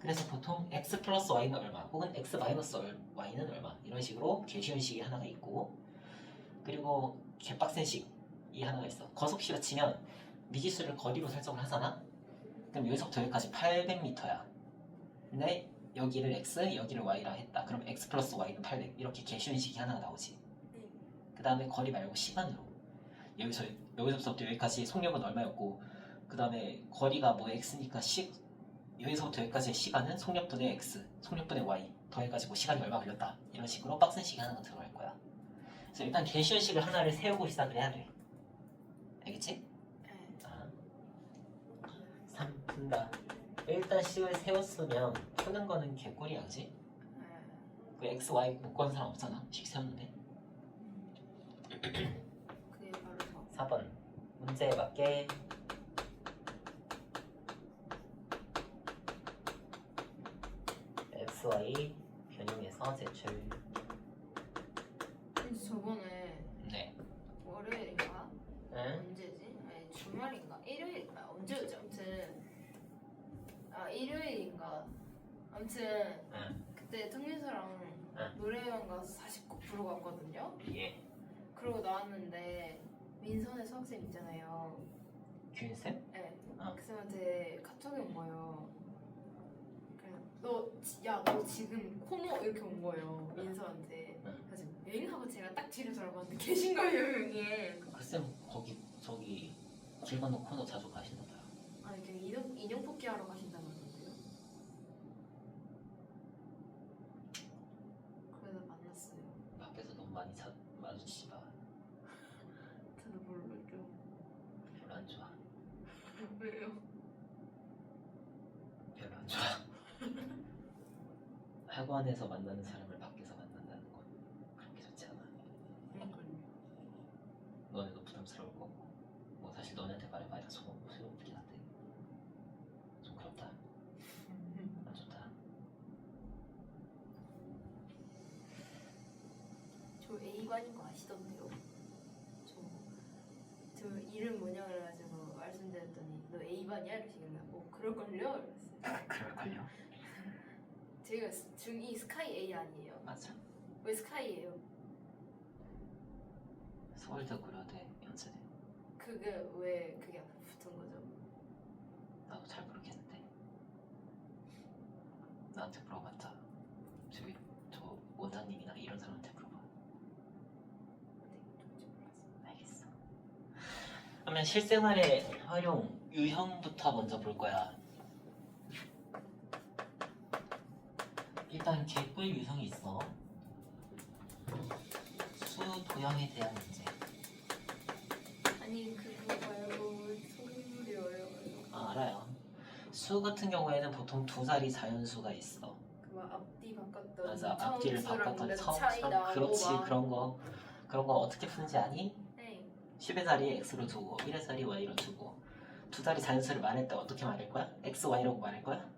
그래서 보통 x 플러스 y는 얼마 혹은 x 마이너스 y는 얼마 이런 식으로 개 쉬운 식이 하나가 있고, 그리고 개빡센 식이 하나가 있어. 거속식을 치면 미지수를 거리로 설정을 하잖아. 그럼 여기서부터 여기까지 800m야. 근데 여기를 x, 여기를 y라 했다. 그럼 x 플러스 y는 800. 이렇게 개 쉬운 식이 하나가 나오지. 그 다음에 거리 말고 시간으로. 여기서부터 여기까지 속력은 얼마였고, 그 다음에 거리가 뭐 x니까 여기서부터 여기까지의 시간은 속력분의 x, 속력분의 y 더해가지고 시간이 얼마 걸렸다. 이런 식으로 빡센 식이 하나가 들어갈 거야. 그래서 일단 개 쉬운 식을 하나를 세우고 시작을 해야 돼. 알겠지? 네. 3 푼다. 일단 식을 세웠으면 푸는 거는 개꿀이야, 그지? 그 x, y 못 구한 사람 없잖아. 식 세웠는데. 그게 바로 4번 문제에 맞게 x, y 변형해서 제출. 근데 저번에 네. 월요일인가? 응? 언제지? 아니 주말인가? 일요일인가? 언제였지? 아무튼 일요일인가? 아무튼 응. 그때 통민서랑 응. 노래방 가서 40곡 부르고 왔거든요. 예. 그러고 나왔는데 민선의 수학생 있잖아요. 균쌤? 네. 어. 그 쌤한테 카톡이 온 거예요. 그래서 너 지금 코너 이렇게 온 거예요. 민서한테. 응. 그래서 엥? 하고 제가 딱 뒤를 돌아봤는데 계신 거예요, 형이. 글쌤 거기 저기 길 건너 코너 자주 가시나 봐요. 아니 그냥 인형 뽑기 하러 가신다면서요. 그래서 만났어요. 밖에서 너무 많이 마주치지 마. 저도 모르죠. 별로 안 좋아. 왜요? 별로 안 좋아. 학원에서 만나는 사람을 밖에서 만난다는 건 그렇게 좋지 않아. 그러니까요. 너네도 부담스러울 거고, 뭐 사실 너네한테 말해봐야 소용없긴 한데 좀 그렇다. 안 좋다. 저 A반인 거 아시던데요? 저 이름 뭐냐 그래가지고 말씀드렸더니 너 A반이야? 이러시길래 그럴걸요? 이랬어요. 그럴걸요? 제가 중2 스카이 A 아니에요? 맞아. 왜 스카이예요? 서울대 고려대 연세대. 그게 왜 그게 앞에 붙은 거죠? 나도 잘 모르겠는데. 나한테 물어봤자 저기 저 원장님이나 이런 사람한테 물어봐. 네, 뭔지 몰랐어요. 알겠어. 그러면 실생활의 활용 유형부터 먼저 볼 거야. 일단 개꿀 유형이 있어. 수 도형에 대한 문제. 아니 그거 말고 소금물이어요. 알아요. 수 같은 경우에는 보통 두 자리 자연수가 있어. 그막 앞뒤 바꿨던 맞아. 앞뒤를 바꿨던 차이 처음처럼. 나고 그렇지. 막. 그런 거 어떻게 푸는지 아니? 네. 10의 자리에 x로 두고 1의 자리 y로 두고 두 자리 자연수를 말할 때 어떻게 말할 거야? x, y라고 말할 거야?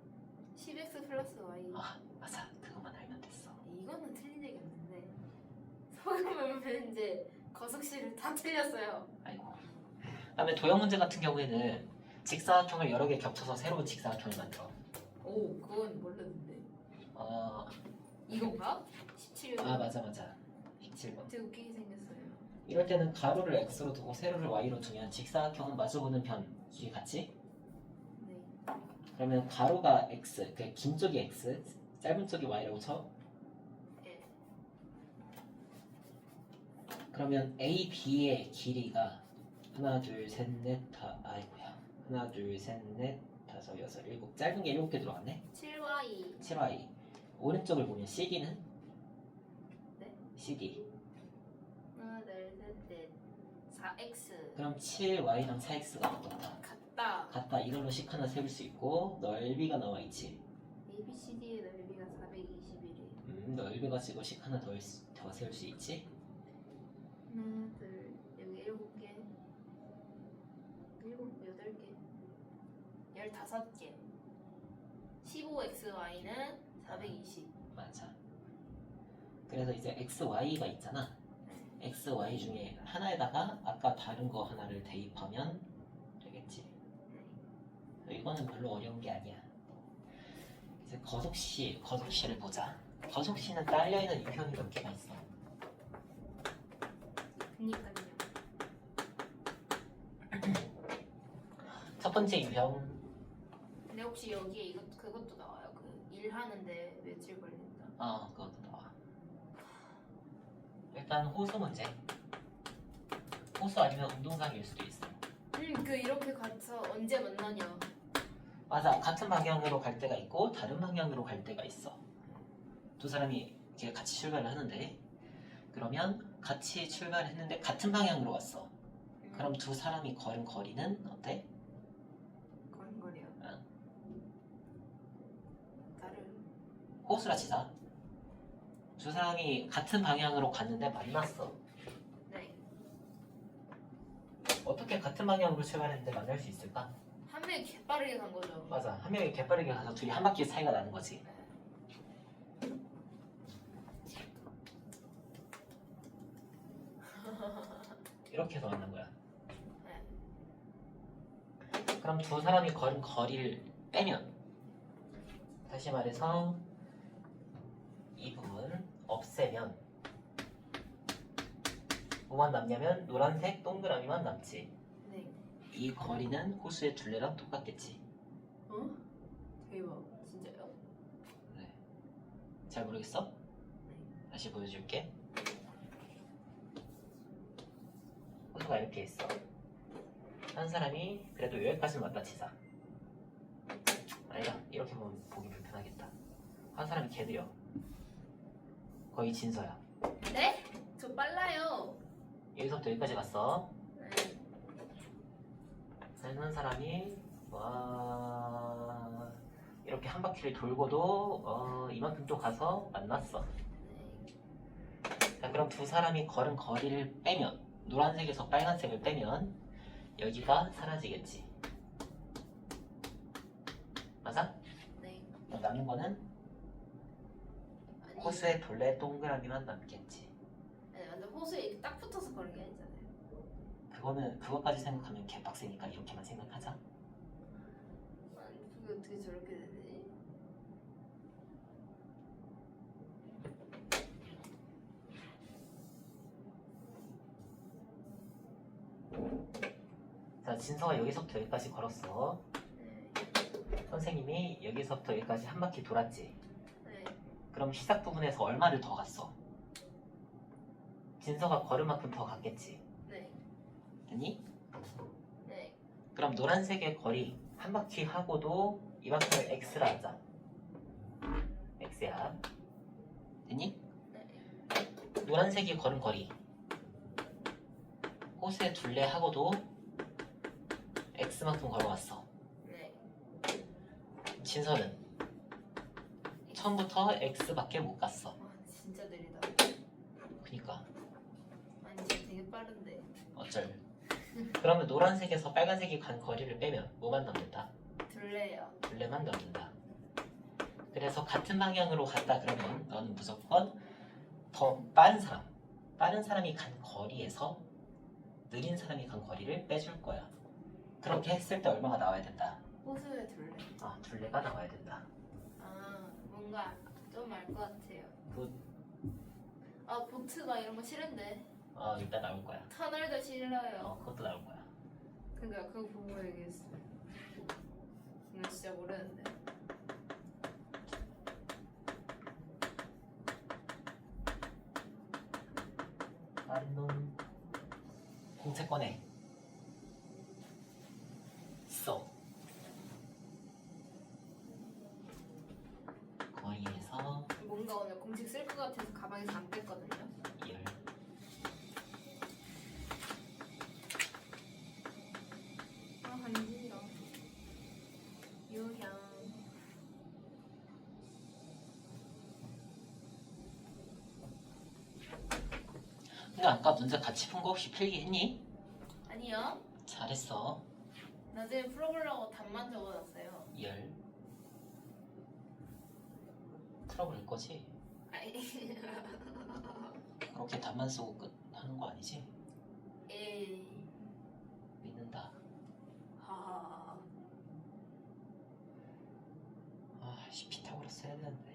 10x 플러스 y. 아 맞아. 그것만 알면 됐어. 이거는 틀린 얘기 없는데 소금물 이제 거숙실을 다 틀렸어요. 아이고. 그다음에 도형 문제 같은 경우에는 직사각형을 여러 개 겹쳐서 새로운 직사각형을 만들어. 오 그건 모르는데. 이건가? 17번. 아 맞아. 17번. 되게 웃기게 생겼어요. 이럴 때는 가로를 x로 두고 세로를 y로 두면 직사각형은 마주보는 편 길이 같지? 네. 그러면 가로가 x, 그 긴 쪽이 x, 짧은 쪽이 y라고 쳐. 예. 그러면 A, B의 길이가 하나, 둘, 셋, 넷, 아이고야. 하나, 둘, 셋, 넷, 다섯, 여섯, 일곱. 짧은 게 7개 들어갔네. 7y. 7y. 오른쪽을 보면 CD는? 네? CD. 하나, 둘, 셋, 넷. 4x. 그럼 7y랑 4x가 어떻다? 같다. 같다. 이걸로 식 하나 세울 수 있고 넓이가 나와 있지. ABCD의 넓이가 421이. 넓이가 지고 식 하나 더 세울 수 있지. 하나, 둘, 여기 7개. 8개. 15개. 15xy는 420. 맞아. 그래서 이제 x, y가 있잖아. x, y 중에 하나에다가 아까 다른 거 하나를 대입하면 되겠지. 이거는 별로 어려운 게 아니야. 이제 거속시를 보자. 거속시는 딸려있는 유형이 몇 개가 있어. 그니까요. 첫 번째 유형, 근데 혹시 여기에 그것도 나와요? 그 일하는데 며칠 걸린다. 그것도 나와. 일단 호수 문제. 호수 아니면 운동장일 수도 있어. 그 이렇게 가서 언제 만나냐? 맞아. 같은 방향으로 갈 때가 있고 다른 방향으로 갈 때가 있어. 두 사람이 이렇게 같이 출발을 하는데, 그러면 같이 출발했는데 같은 방향으로 왔어. 그럼 두 사람이 걸은 거리는 어때? 걸음걸이요. 다른. 호수라 치자. 두 사람이 같은 방향으로 갔는데 만났어. 네. 어떻게 같은 방향으로 출발했는데 만날 수 있을까? 한 명이 개빠르게 간 거죠. 맞아. 한 명이 개빠르게 가서 둘이 한 바퀴 차이가 나는 거지. 이렇게 해서 만난 거야. 네. 그럼 두 사람이 걸은 거리를 빼면, 다시 말해서 이 부분 없애면 뭐만 남냐면 노란색 동그라미만 남지. 네. 이 거리는 호수의 둘레랑 똑같겠지. 어? 대박. 진짜요? 네. 잘 모르겠어? 네. 다시 보여줄게. 호수가 이렇게 있어. 한 사람이 그래도 여기까지는 왔다 치자. 아니다. 이렇게 보기 불편하겠다. 한 사람이 개 느려. 거의 진서야. 네? 저 빨라요. 여기서부터 여기까지 갔어. 네. 한 사람이 이렇게 한 바퀴를 돌고도 이만큼 또 가서 만났어. 네. 자, 그럼 두 사람이 걸은 거리를 빼면, 노란색에서 빨간색을 빼면 여기가 사라지겠지. 맞아? 네. 그럼 남는 거는 아니. 호수의 둘레 동그라미만 남겠지. 아니 완전 호수에 이렇게 딱 붙어서 걸은 게 아니잖아요. 그것까지 생각하면 개빡세니까 이렇게만 생각하자. 아니 그게 어떻게 저렇게 되지? 자, 진서가 여기서부터 여기까지 걸었어. 네. 선생님이 여기서부터 여기까지 한 바퀴 돌았지. 네. 그럼 시작 부분에서 얼마를 더 갔어? 진서가 걸을 만큼 더 갔겠지. 네. 됐니? 네. 그럼 노란색의 거리 한 바퀴 하고도 이만큼을 x라 하자. x야. 됐니? 네. 노란색이 걸은 거리 호수의 둘레 하고도 x만큼 걸어갔어. 네. 진서는 처음부터 x밖에 못 갔어. 와 진짜 느리다. 그니까 아니 진짜 되게 빠른데. 어쩔. 그러면 노란색에서 빨간색이 간 거리를 빼면 뭐만 남는다? 둘레요. 둘레만 남는다. 그래서 같은 방향으로 갔다 그러면 너는 무조건 더 빠른 사람이 간 거리에서 느린 사람이 간 거리를 빼줄 거야. 그렇게 했을 때 얼마가 나와야 된다? 호수의 둘레. 둘레가 나와야 된다. 뭔가 좀 알 것 같아요. 굿. 보트 막 이런 거 싫은데. 일단 나올 거야. 터널도 싫어요. 그것도 나올 거야. 그러니까 그거 보고 얘기했어. 이거 진짜 모르는데. 다른 놈 공채권에 써. 거리에서 뭔가 오늘 공책 쓸 것 같아서 가방에서 안 뺐거든요. 열. 아 간지러. 유향. 근데 아까 문제 같이 푼 거 혹시 필기했니? 아니요. 잘했어. 나중에 풀어보려고 답만 적어놨어요. 열. 풀어볼 거지? 아이. 그렇게 답만 쓰고 끝 하는 거 아니지? 에이. 믿는다. 하하. 아, 피타고라스 해야 되는데.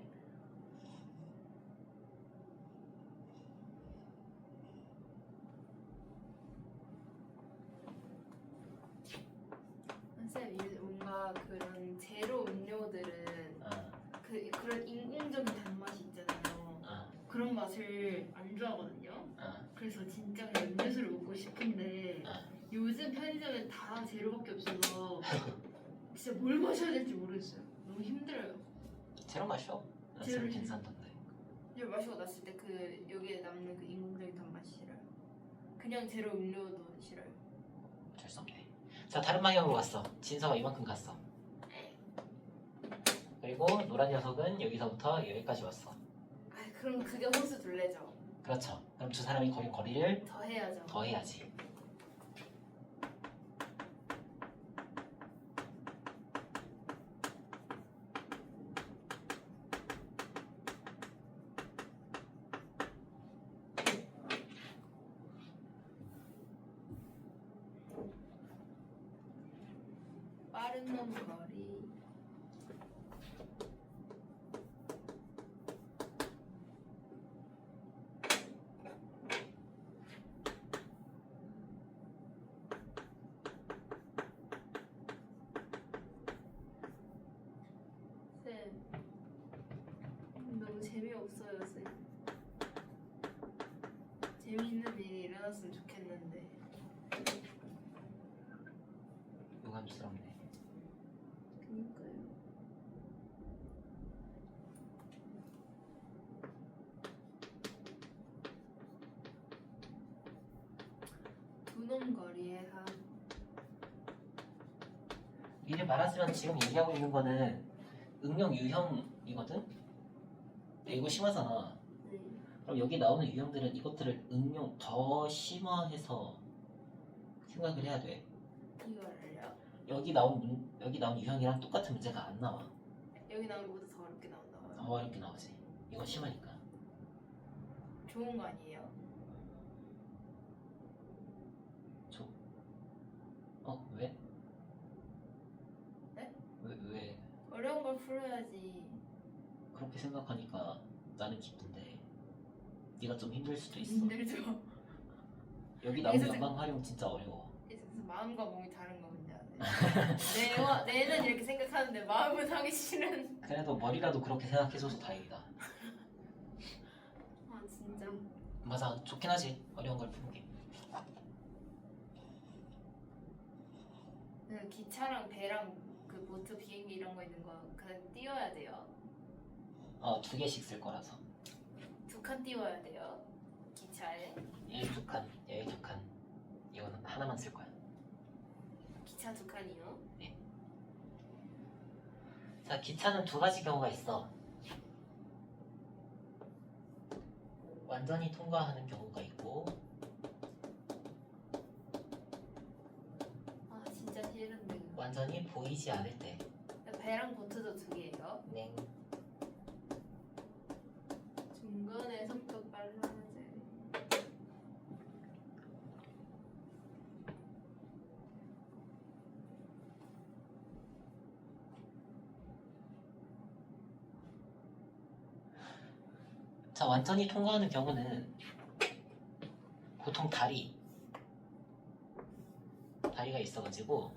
쌤, 뭔가 그런 제로 음료들은 아, 그런 인공적인 단맛이 있잖아요. 아, 그런 맛을 안 좋아하거든요. 아, 그래서 진짜 그냥 음료수를 먹고 싶은데 아. 요즘 편의점엔 다 제로밖에 없어서 진짜 뭘 마셔야 될지 모르겠어요. 너무 힘들어요. 제로 마셔. 제로 제로 괜찮던데. 이걸 마시고 났을 때 그 여기에 남는 그 인공적인 단맛이 싫어요. 그냥 제로 음료도 싫어요. 어쩔 수 없네. 자, 다른 방향으로 갔어. 진서가 이만큼 갔어. 그리고 노란 녀석은 여기서부터 여기까지 왔어. 아 그럼 그게 호수 둘레죠. 그렇죠. 그럼 두 사람이 거린 거리를 더 해야죠. 더해야지. 빠른 놈 거리. 쌤, 너무 재미없어요, 쌤. 재미있는 일이 일어났으면 좋겠는데. 유감스럽네. 그니까요. 두 놈 거리에 한 미리 말하지만 지금 얘기하고 있는 거는 응용 유형이거든? 이거 심하잖아. 네. 그럼 여기 나오는 유형들은 이것들을 응용 더 심화해서 생각을 해야 돼. 이거를요? 여기 나온 유형이랑 똑같은 문제가 안 나와. 여기 나오는 것보다 더 어렵게 나온다고요? 더 어렵게 나오지. 이건 심하니까. 좋은 거 아니에요? 왜? 네? 왜? 어려운 걸 풀어야지. 그렇게 생각하니까 나는 기쁜데 네가 좀 힘들 수도 있어. 힘들죠. 여기 나온 그래서 연방 활용 진짜 어려워. 그래서 마음과 몸이 다른 거 뭔지 아세요? 뇌는 이렇게 생각하는데 마음은 하기 싫은. 그래도 머리라도 그렇게 생각해줘서 다행이다. 아 진짜. 맞아, 좋긴 하지. 어려운 걸 푸는 게. 그 기차랑 배랑 그 보트 비행기 이런 거 있는 거 그냥 띄워야 돼요. 두 개씩 쓸 거라서. 2칸 띄워야 돼요. 기차에. 1두 칸, 2칸. 이거는 하나만 쓸 거야. 기차 2칸이요. 자, 기차는 두 가지 경우가 있어. 완전히 통과하는 경우가 있고, 아 진짜 싫은데. 완전히 보이지 않을 때. 배랑 보트도 2개예요. 네. 중간에 속도 빨라지. 자, 완전히 통과하는 경우는 보통 다리가 있어가지고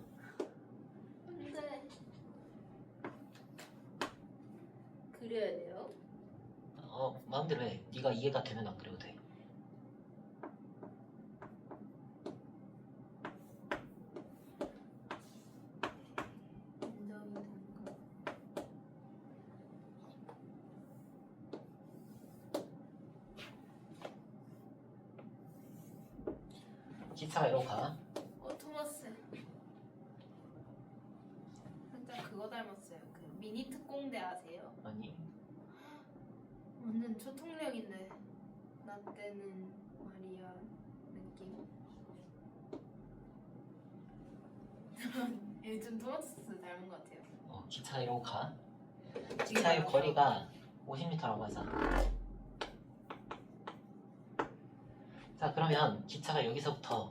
근데 그려야 돼요? 마음대로 해. 네가 이해가 되면 안 그래도 돼. 인정이 된가? 기차가 이러고 가. 토마스. 살짝 그거 닮았어요. 그 미니 특공대 아세요? 아니 완전 초통령인데 나 때는 말이야 느낌. 요즘 토마스 닮은 것 같아요. 기차가 이러고 가. 지금 기차의 알았어. 거리가 50m라고 하자. 자 그러면 기차가 여기서부터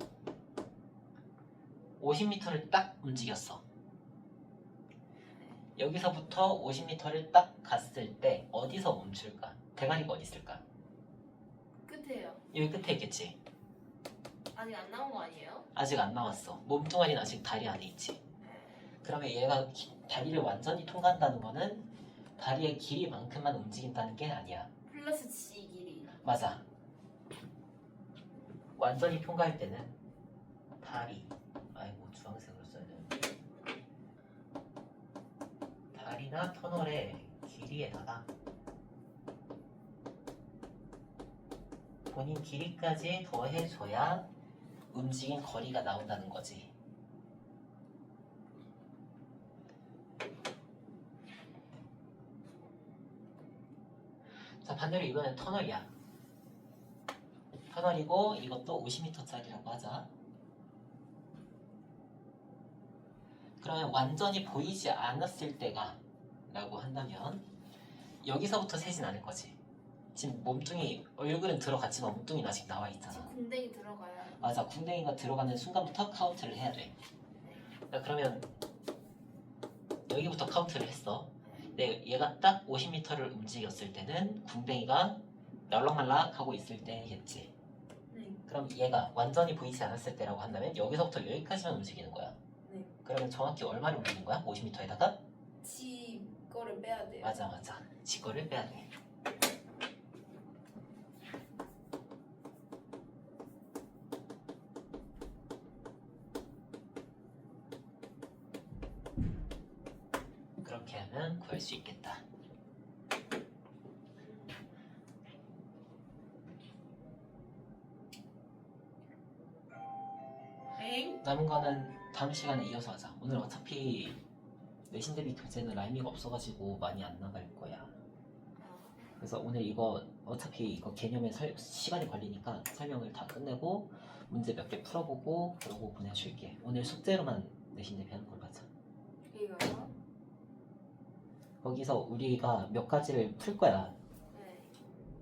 50m를 딱 움직였어. 여기서부터 50m를 딱 갔을 때 어디서 멈출까? 대가리가 어디 있을까? 끝에요. 여기 끝에 있겠지. 아직 안 나온 거 아니에요? 아직 안 나왔어. 몸뚱아리는 아직 다리 안에 있지. 그러면 얘가 다리를 완전히 통과한다는 거는 다리의 길이만큼만 움직인다는 게 아니야. 플러스 G 길이. 맞아. 완전히 통과할 때는 다리, 아이고 주황색으로 써야 되는데, 다리나 터널의 길이에다가 본인 길이까지 더해줘야 움직인 거리가 나온다는 거지. 자 반대로 이거는 터널이야. 터널이고 이것도 50m짜리라고 하자. 그러면 완전히 보이지 않았을 때가 라고 한다면 여기서부터 세진 않을 거지. 지금 몸뚱이, 얼굴은 들어갔지만 몸뚱이는 아직 나와 있잖아. 지금 궁뎅이 들어가야. 맞아, 궁뎅이가 들어가는 순간부터 카운트를 해야 돼. 자, 그러면 여기부터 카운트를 했어. 근데 얘가 딱 50m를 움직였을 때는 궁뎅이가 말랑말랑 하고 있을 때겠지. 네. 그럼 얘가 완전히 보이지 않았을 때라고 한다면 여기서부터 여기까지만 움직이는 거야. 네. 그러면 정확히 얼마를 움직이는 거야? 50m에다가? G 거를 빼야 돼요. 맞아. 지 거를 빼야 돼. 그렇게 하면 구할 수 있겠다. 엥? 남은 거는 다음 시간에 이어서 하자. 오늘 어차피 내신 대비 교재는 라임이가 없어가지고 많이 안 나갈 거야. 그래서 오늘 이거 어차피 이거 개념에 시간이 걸리니까 설명을 다 끝내고 문제 몇 개 풀어보고 그러고 보내줄게. 오늘 숙제로만 내신 대비 하는 걸로 하자. 이거요? 거기서 우리가 몇 가지를 풀 거야. 네.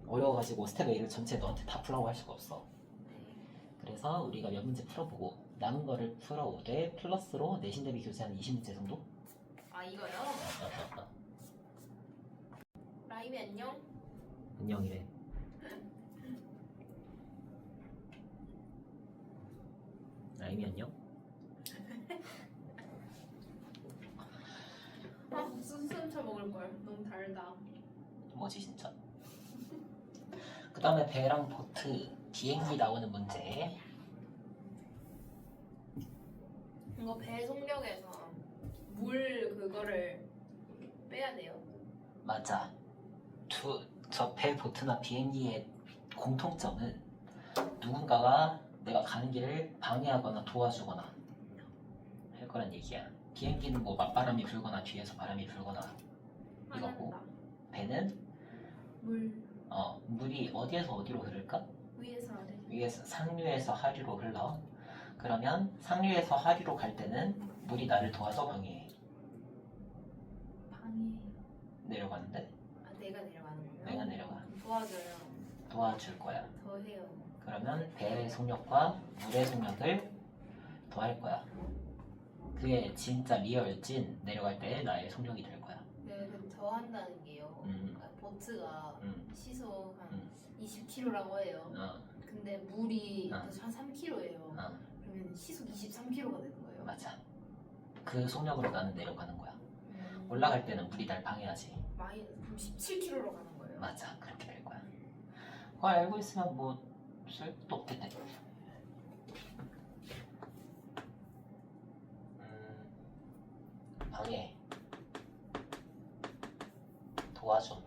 어려워가지고 스텝 A를 전체 너한테 다 풀라고 할 수가 없어. 네. 그래서 우리가 몇 문제 풀어보고 남은 거를 풀어오되 플러스로 내신 대비 교재 한 20문제 정도? 아 이거요? 라임이 안녕? 안녕이래. 라임이 안녕? 쑥쑥 쳐먹을 걸. 너무 달다. 뭐지 진짜? 그 다음에 배랑 보트, 비행기 나오는 문제. 이거 배 속력에서 물 그거를 빼야 돼요. 맞아. 저 배, 보트나 비행기의 공통점은 누군가가 내가 가는 길을 방해하거나 도와주거나 할 거란 얘기야. 비행기는 뭐 맞바람이 불거나 뒤에서 바람이 불거나 이거고, 화난다. 배는 물 물이 어디에서 어디로 흐를까? 위에서 아래. 위에서 상류에서 하류로 흘러. 그러면 상류에서 하류로 갈 때는 물이 나를 도와줘, 방해해? 방해. 내려가는데? 아 내가 내려가는 거예요? 내가 내려가. 도와줘요. 도와줄 거야. 더 해요. 그러면 배의 속력과 물의 속력을 더할 거야. 그게 진짜 리얼 찐 내려갈 때 나의 속력이 될 거야. 네, 그럼 더 한다는 게요. 보트가 시속 한 20km라고 해요. 근데 물이 한 3km예요. 그러면 시속 23km가 되는 거예요. 맞아. 그 속력으로 나는 내려가는 거야. 올라갈 때는 물이 날 방해하지. 그럼 17km로 가는 거예요? 맞아, 그렇게 될 거야. 그거 알고 있으면 뭐 쓸것도 없겠네. 방해, 도와줌,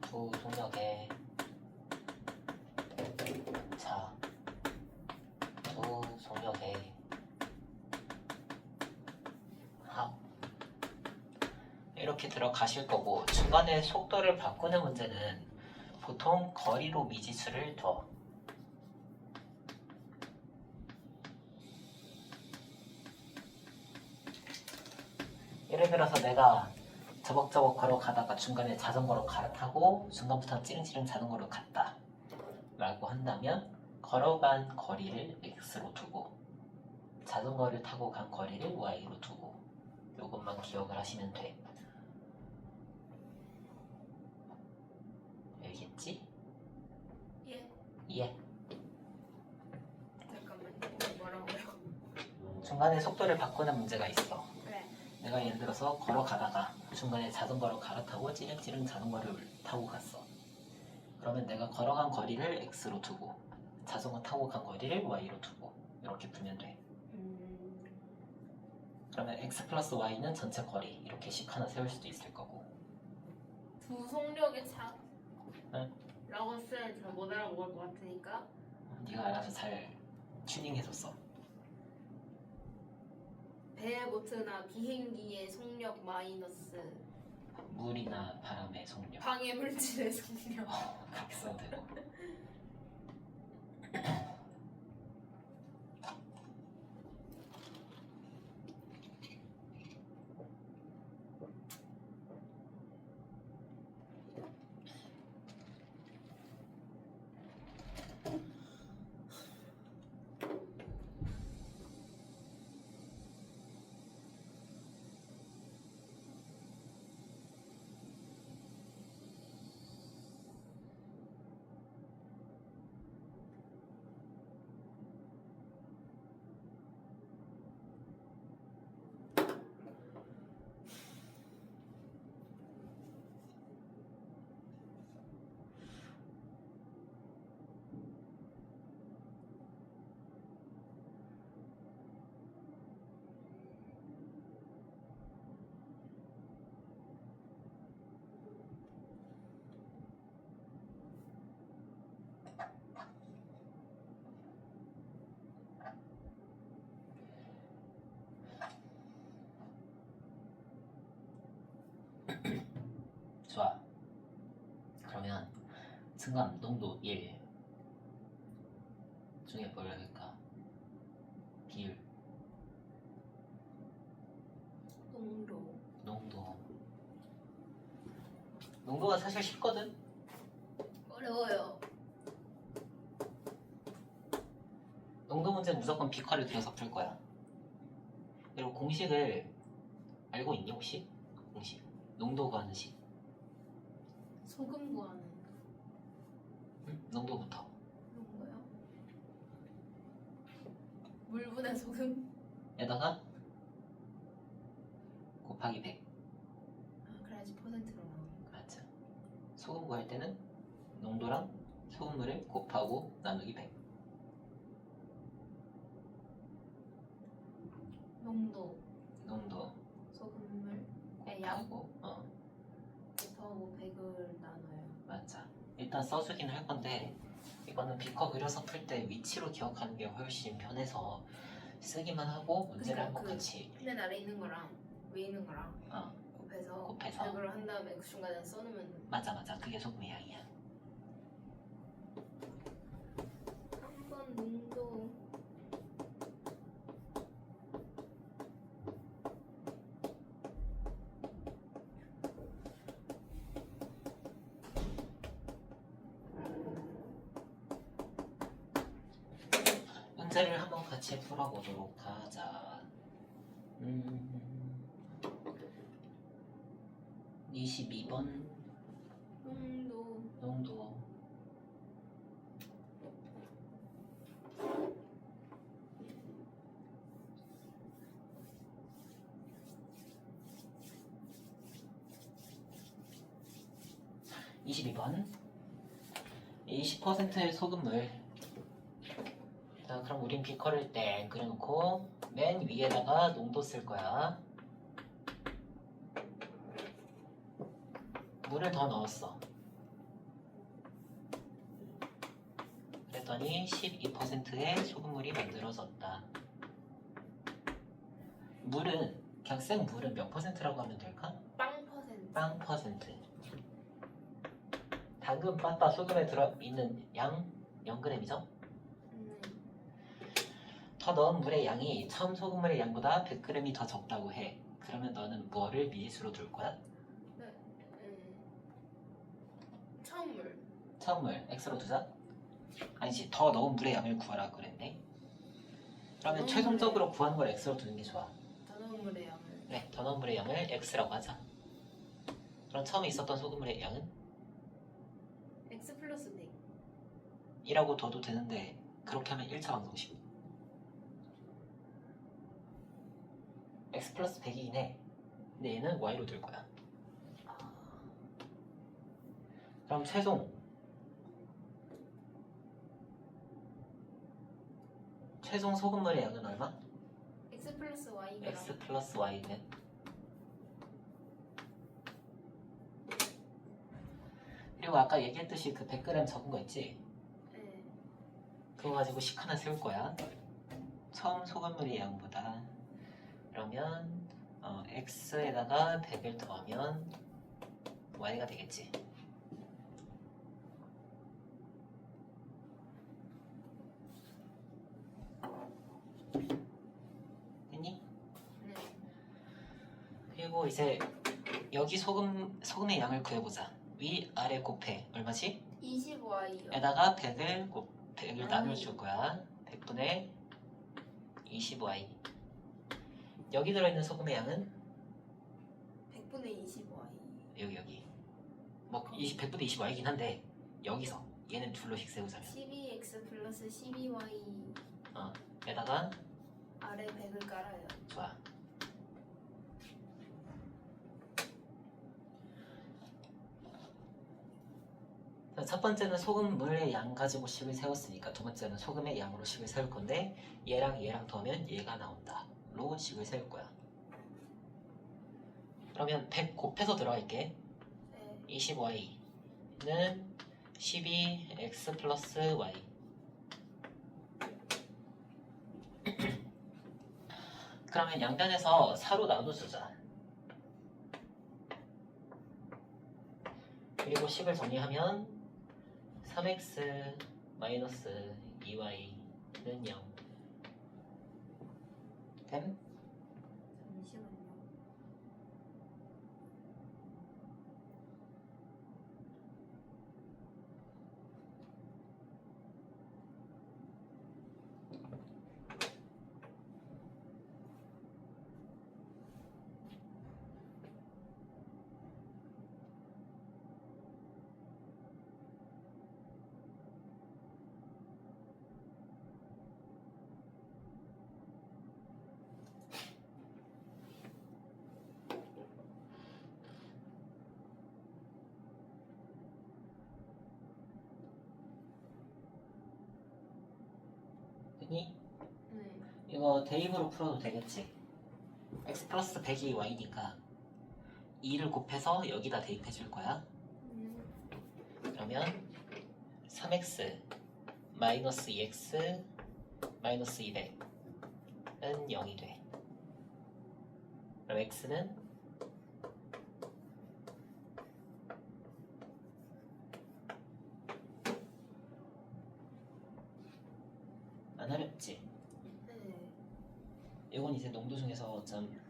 두 속력의 자, 두 속력의 합. 이렇게 들어가실 거고, 중간에 속도를 바꾸는 문제는 보통 거리로 미지수를 둬. 예를 들어서 내가 저벅저벅 걸어가다가 중간에 자전거로 갈아타고 중간부터 찌릉찌릉 자전거로 갔다 라고 한다면 걸어간 거리를 x로 두고 자전거를 타고 간 거리를 y로 두고 이것만 기억을 하시면 돼. 알겠지? 예. 예. 잠깐만요. 뭐라고요? 중간에 속도를 바꾸는 문제가 있어. 네. 내가 예를 들어서 걸어가다가 중간에 자전거로 갈아타고 찌릉찌릉 자전거를 타고 갔어. 그러면 내가 걸어간 거리를 x로 두고 자전거 타고 간 거리를 y로 두고 이렇게 풀면 돼. 그러면 x 플러스 y는 전체 거리 이렇게 식 하나 세울 수도 있을 거고. 두 속력의 차? 응? 라고 쓰면 잘 못 알아먹을 것 같으니까 네가 알아서 잘 튜닝해줬어. 배, 보트나 비행기의 속력 마이너스 물이나 바람의 속력. 방해 물질의 속력. 그렇게 써도 되고. 좋아. 그러면 승관 농도 1 중에 뭘 할까? 비율. 농도. 농도가 사실 쉽거든? 어려워요. 농도 문제 무조건 비커를 들여서 풀 거야. 그리고 공식을 알고 있니 혹시? 공식. 농도 구하는 식. 소금 구하는 농도부터. 그런 거요? 물분의 소금? 에다가 곱하기 100. 그래야지 퍼센트로 나오니까. 맞아. 소금 구할 때는 농도랑 소금물을 곱하고 나누기 100. 농도 소금물 양 곱하고 곱하고 100을 나눠요. 맞아. 일단 써주긴 할 건데 이거는 비커 그려서 풀 때 위치로 기억하는 게 훨씬 편해서 쓰기만 하고 문제를 그러니까 한번 그 같이 맨 아래 있는 거랑 위에 있는 거랑 곱해서 100을 한 다음에 그 중간에 써놓으면 맞아 그게 소금의 양이야. 한번 농도 문제를 한번 같이 풀어보도록 하자. 22번 농도 22번 20%의 소금물. 자, 그럼 우린 비커를 땡 그려놓고 맨 위에다가 농도 쓸 거야. 물을 더 넣었어. 그랬더니 12%의 소금물이 만들어졌다. 물은 객색 물은 몇 퍼센트라고 하면 될까? 빵 퍼센트. 빵 퍼센트. 당근, 빠빠, 소금에 들어있는 양 0g이죠? 더 넣은 물의 양이 처음 소금물의 양보다 100g이 더 적다고 해. 그러면 너는 뭐를 미지수로 둘 거야? 처음 물. 처음 물 X로 두자. 아니지, 더 넣은 물의 양을 구하라 그랬네. 그러면 최종적으로 구하는 걸 X로 두는 게 좋아. 더 넣은 물의 양을. 그래, 더 넣은 물의 양을 X라고 하자. 그럼 처음에 있었던 소금물의 양은? X 플러스 100. 2라고 둬도 되는데 그렇게 하면 1차 방정식. X 플러스 100이긴 해. 근데 얘는 Y로 둘 거야. 그럼 최종 소금물의 양은 얼마? X 플러스 Y. X 플러스 Y는? 그리고 아까 얘기했듯이 그 100g 적은 거 있지? 네. 그거 가지고 식 하나 세울 거야. 처음 소금물의 양보다. 그러면 X에다가 100을 더하면 Y가 되겠지. 됐니? 네. 그리고 이제 여기 소금의 양을 구해보자. 위, 아래 곱해. 얼마지? 25Y요. 에다가 100을 나눠줄 거야. 100분의 25Y. 여기 들어있는 소금의 양은? 100분의 25Y. 여기. 뭐 100분의 25Y이긴 한데 여기서 얘는 둘로씩 세우자면 12X 플러스 12Y. 에다가 아래 100을 깔아요. 좋아. 자, 첫 번째는 소금물의 양 가지고 식을 세웠으니까 두 번째는 소금의 양으로 식을 세울 건데 얘랑 더하면 얘가 나온다 로 식을 세울 거야. 그러면 100 곱해서 들어갈게. 네. 25Y는 12X 플러스 Y. 그러면 양변에서 4로 나눠주자. 그리고 식을 정리하면 3x 마이너스 2y는 0. 됨? 잠시만요. 됐니? 네. 이거 대입으로 풀어도 되겠지? x 플러스 100이 y니까 2를 곱해서 여기다 대입해 줄 거야. 그러면 3x 마이너스 2x 마이너스 200은 0이 돼. 그럼 x는 안 어렵지? 네. 이건 이제 농도 중에서 좀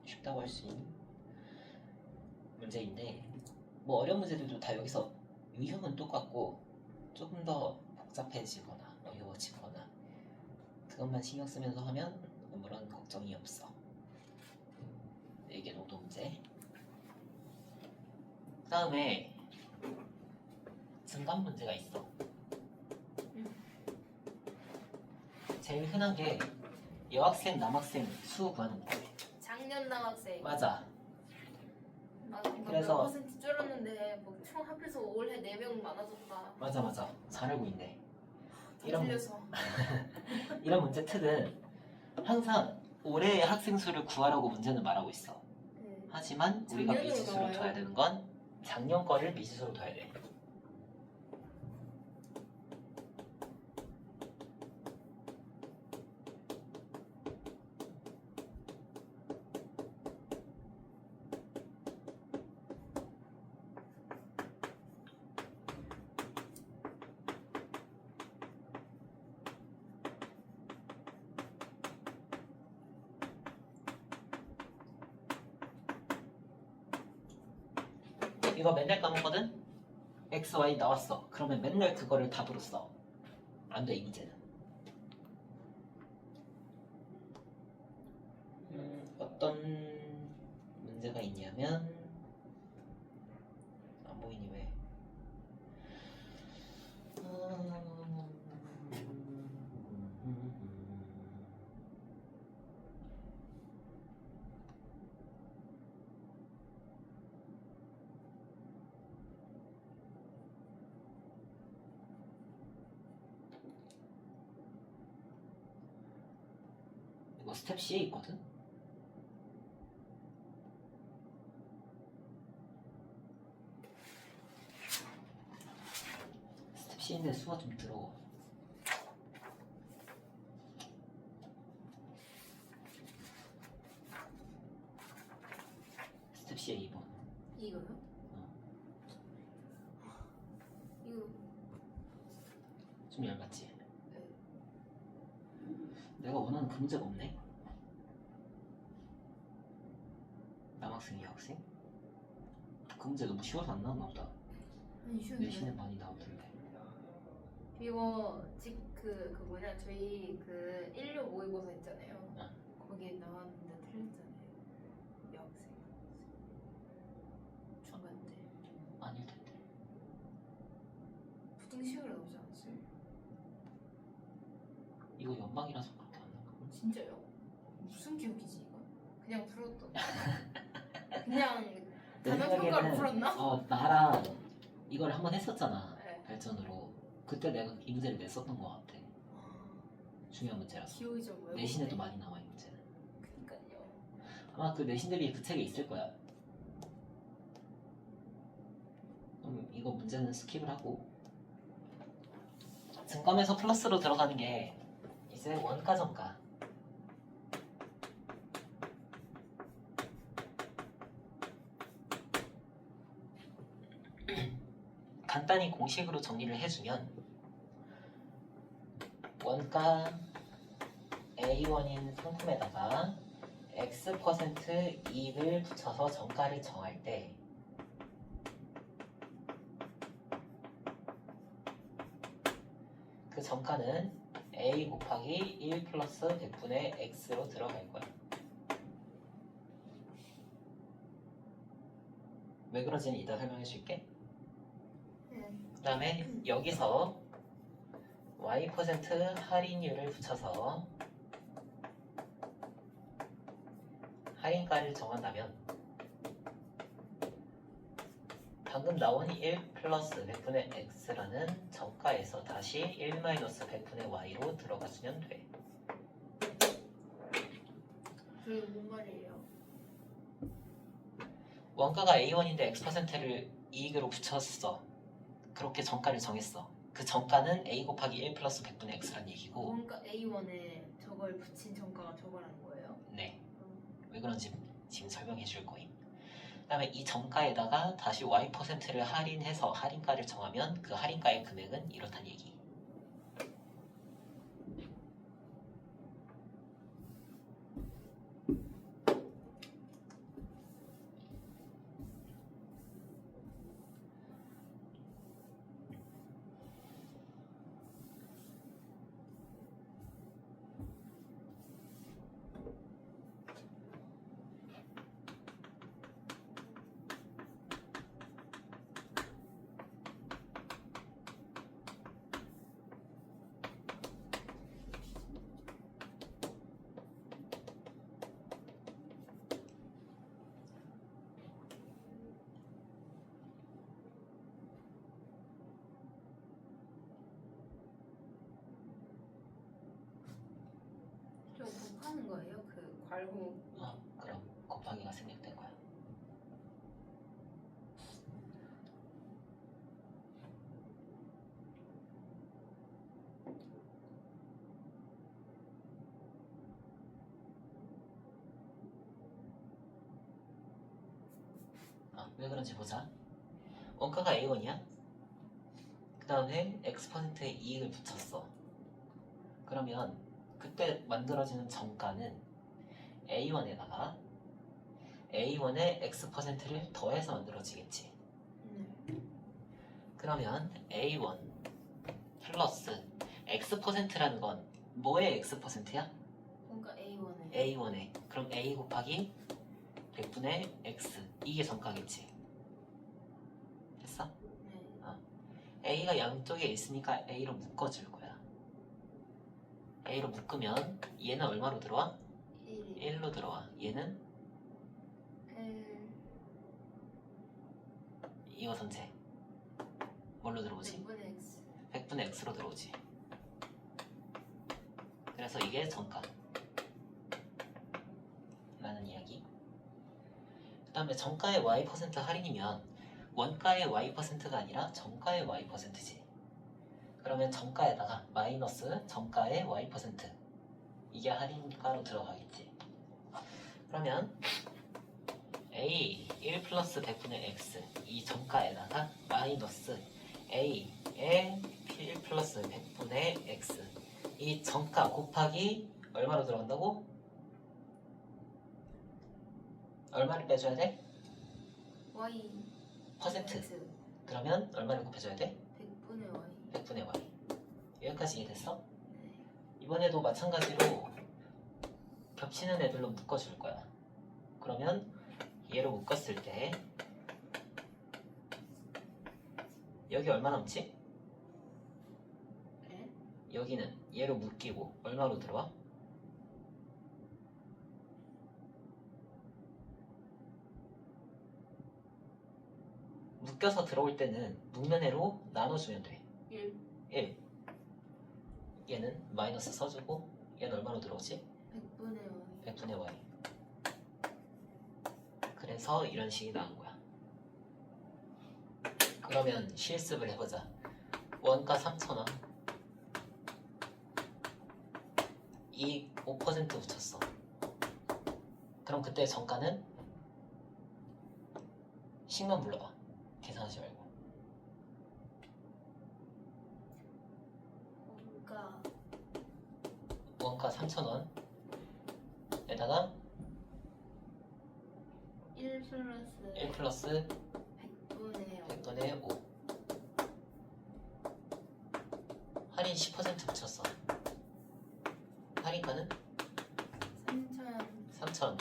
쉽다고 할 수 있는 문제인데 뭐 어려운 문제들도 다 여기서 유형은 똑같고 조금 더 복잡해지거나 어려워지거나 그것만 신경 쓰면서 하면 아무런 걱정이 없어. 이게 농도 문제. 그 다음에 증감 문제가 있어. 제일 흔한 게 여학생, 남학생 수 구하는 문제. 작년 남학생. 맞아. 아, 그러니까 그래서- 몇 퍼센트 줄었는데 뭐총 합해서 올해 4명 많아졌다. 맞아. 잘 알고 있네. 다 이런- 틀려서. 이런 문제 특은 항상 올해의 학생 수를 구하라고 문제는 말하고 있어. 네. 하지만 우리가 작년으로 미지수로 나와요? 둬야 되는 건 작년 거를 미지수로 둬야 돼. 이거 맨날 까먹거든? x, y 나왔어. 그러면 맨날 그거를 답으로 써. 안 돼, 이 문제는. 어떤 문제가 있냐면 안 보이니 왜? 이거 스텝 C에 있거든? 스텝 C인데 수가 좀 들어. 스텝 C에 2번. 이거요? 이거 좀 얇았지? 내가 원하는 그 문제가 없네? 남학생이 학생? 그 문제 너무 쉬워서 안 나왔나 보다. 아니 쉬운데. 내신에 많이 나오던데. 이거 그 뭐냐 저희 그 16 모의고사 있잖아요. 거기에 나왔는데 틀렸잖아요. 여학생 중간 때 아닐 텐데. 보통 시험에 나오지 않았어요? 이거 연방이라서 그렇게 안 나와. 진짜요? 무슨 기억이지 이거? 그냥 풀었던. 그냥 내 단어 평가로 생각에는 풀었나? 나랑 이걸 한번 했었잖아. 네. 발전으로. 그때 내가 이 문제를 냈었던 것 같아. 중요한 문제라서. 기억이 좀 왜? 내신에도 많이 나와 이 문제는. 그니까요. 아마 그 내신들이 그 책에 있을 거야. 이거 문제는 스킵을 하고 증감에서 플러스로 들어가는 게 이제 원가 정가. 간단히 공식으로 정리를 해주면 원가 A1인 상품에다가 X% 이익을 붙여서 정가를 정할 때 그 정가는 A 곱하기 1 플러스 100분의 X로 들어갈 거야. 왜 그런지는 이따 설명해 줄게. 그 다음에 여기서 Y% 할인율을 붙여서 할인가를 정한다면 방금 나온 1 플러스 100분의 X라는 정가에서 다시 1 마이너스 100분의 Y로 들어가주면 돼. 그게 뭔 말이에요? 원가가 A1인데 X%를 이익으로 붙였어. 그렇게 정가를 정했어. 그 정가는 A 곱하기 1 플러스 100분의 X란 얘기고. 뭔가 A1에 저걸 붙인 정가가 저거라는 거예요? 네. 왜 그런지 지금 설명해 줄 거임. 그 다음에 이 정가에다가 다시 Y%를 할인해서 할인가를 정하면 그 할인가의 금액은 이렇다는 얘기. 괄호. 그럼 곱하기가 생략된 거야. 왜 그런지 보자. 원가가 A1이야? 그 다음에 X%의 이익을 붙였어. 그러면 그때 만들어지는 정가는 A1에다가 A1의 X%를 더해서 만들어지겠지. 그러면 A1 플러스 X%라는 건 뭐의 X%야? 그러니까 A1에. A1에. 그럼 A 곱하기 100분의 X. 이게 정가겠지. 됐어? 네. A가 양쪽에 있으니까 A로 묶어줄 거야. A로 묶으면 얘는 얼마로 들어와? 1로 들어와. 얘는? 1. 이거 전체 뭘로 들어오지? 100분의 X. 100분의 X로 들어오지. 그래서 이게 정가 라는 이야기. 그 다음에 정가의 Y% 할인이면 원가의 Y%가 아니라 정가의 Y%지. 그러면 정가에다가 마이너스 정가의 Y% 이게 할인가로 들어가겠지. 그러면 A 1 플러스 100분의 X 이 정가에다가 마이너스 A의 1 플러스 100분의 X 이 정가 곱하기 얼마로 들어간다고? 얼마를 빼줘야 돼? Y. 퍼센트. X. 그러면 얼마를 곱해줘야 돼? 100분의 Y. 100분의 Y. 여기까지 이해됐어? 네. 이번에도 마찬가지로 겹치는 애들로 묶어줄 거야. 그러면 얘로 묶었을 때 여기 얼마 남지? 네? 여기는 얘로 묶이고 얼마로 들어와? 묶여서 들어올 때는 묶는 애로 나눠주면 돼. 1. 1. 얘는 마이너스 써주고 얘는 얼마로 들어오지? 100분의 Y. 100분의 Y. 그래서 이런 식이 나온 거야. 그러면 실습을 해보자. 원가 3,000원. 이익 5% 붙였어. 그럼 그때 정가는 10만 불러봐. 계산하지 말고. 원가 3,000원 에다가 1 플러스 1 플러스 100분의 100분의 5 할인 10% 붙였어. 할인가는 3,000 3,000.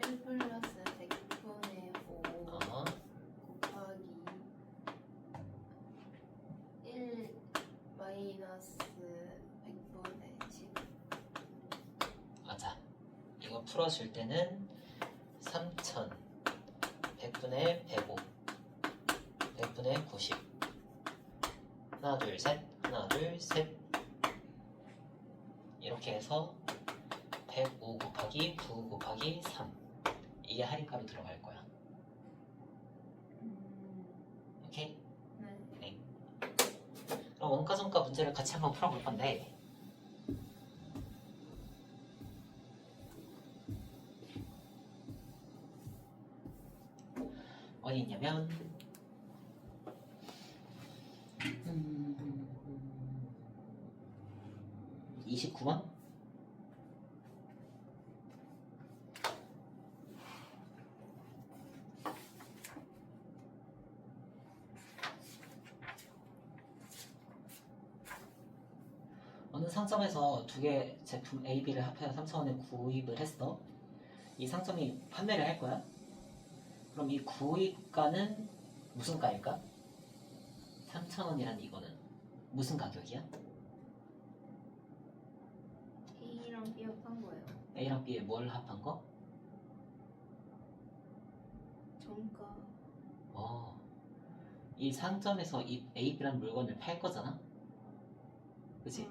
1 플러스 100분의 5 곱하기 1 마이너스 100분의 10. 맞아. 이거 풀어줄 때는 3,000 100분의 105 100분의 90 하나 둘 셋 하나 둘 셋 이렇게 해서 105 곱하기 9 곱하기 3 이게 할인가로 들어갈 거야. 오케이? 네. 그럼 원가 정가 문제를 같이 한번 풀어볼 건데 어디 있냐면 29번? 어느 상점에서 두 개 제품 A, B를 합해서 3,000원에 구입을 했어. 이 상점이 판매를 할 거야. 그럼 이 구입가는 무슨 가일까? 3,000원이란 이거는 무슨 가격이야? A랑 B 합한 거예요. A랑 B에 뭘 합한 거? 정가. 이 상점에서 이 A, B란 물건을 팔 거잖아? 그치?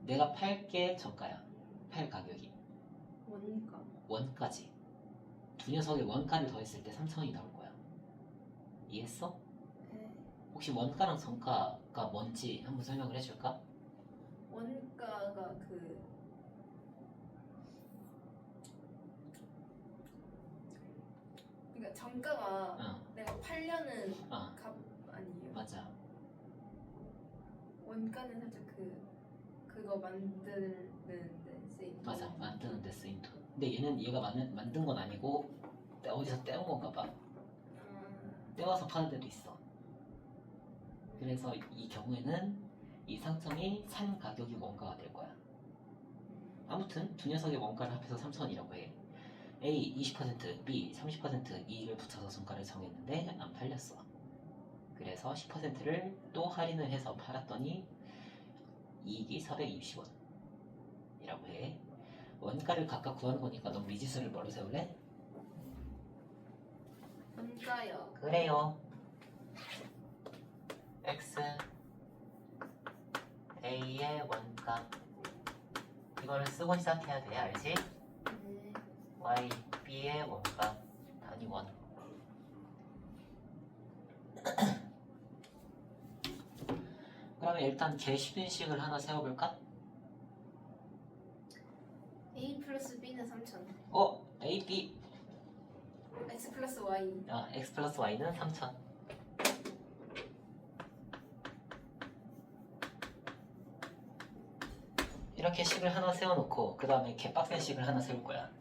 내가 팔게 정가야. 팔 가격이. 원가. 원까지. 두 녀석의 원가를 더했을 때 3,000원이 나올 거야. 이해했어? 네. 혹시 원가랑 정가가 뭔지 한번 설명을 해줄까? 원가가 그러니까 정가가 내가 팔려는 값 아니에요? 맞아. 원가는 살짝 그거 만드는데 쓰인. 맞아. 만드는 데 쓰인 돈. 근데 얘가 만든 건 아니고 어디서 떼온 건가 봐. 떼와서 파는 데도 있어. 그래서 이 경우에는 이 상점이 산 가격이 원가가 될 거야. 아무튼 두 녀석의 원가를 합해서 3,000원이라고 해. A 20%, B 30% 이익을 붙여서 정가를 정했는데 안 팔렸어. 그래서 10%를 또 할인을 해서 팔았더니 이익이 420원이라고 해. 원가를 각각 구하는 거니까 넌 미지수를 뭐로 세울래? 원가요. 그래요. X A의 원가 이거를 쓰고 시작해야 돼. 알지? 네. Y B의 원가 단위 원. 그러면 일단 개수인식을 하나 세워볼까? A 플러스 B는 3,000. A, B X 플러스 Y. X 플러스 Y는 3,000. 이렇게 식을 하나 세워놓고 그 다음에 개빡센 식을 하나 세울 거야.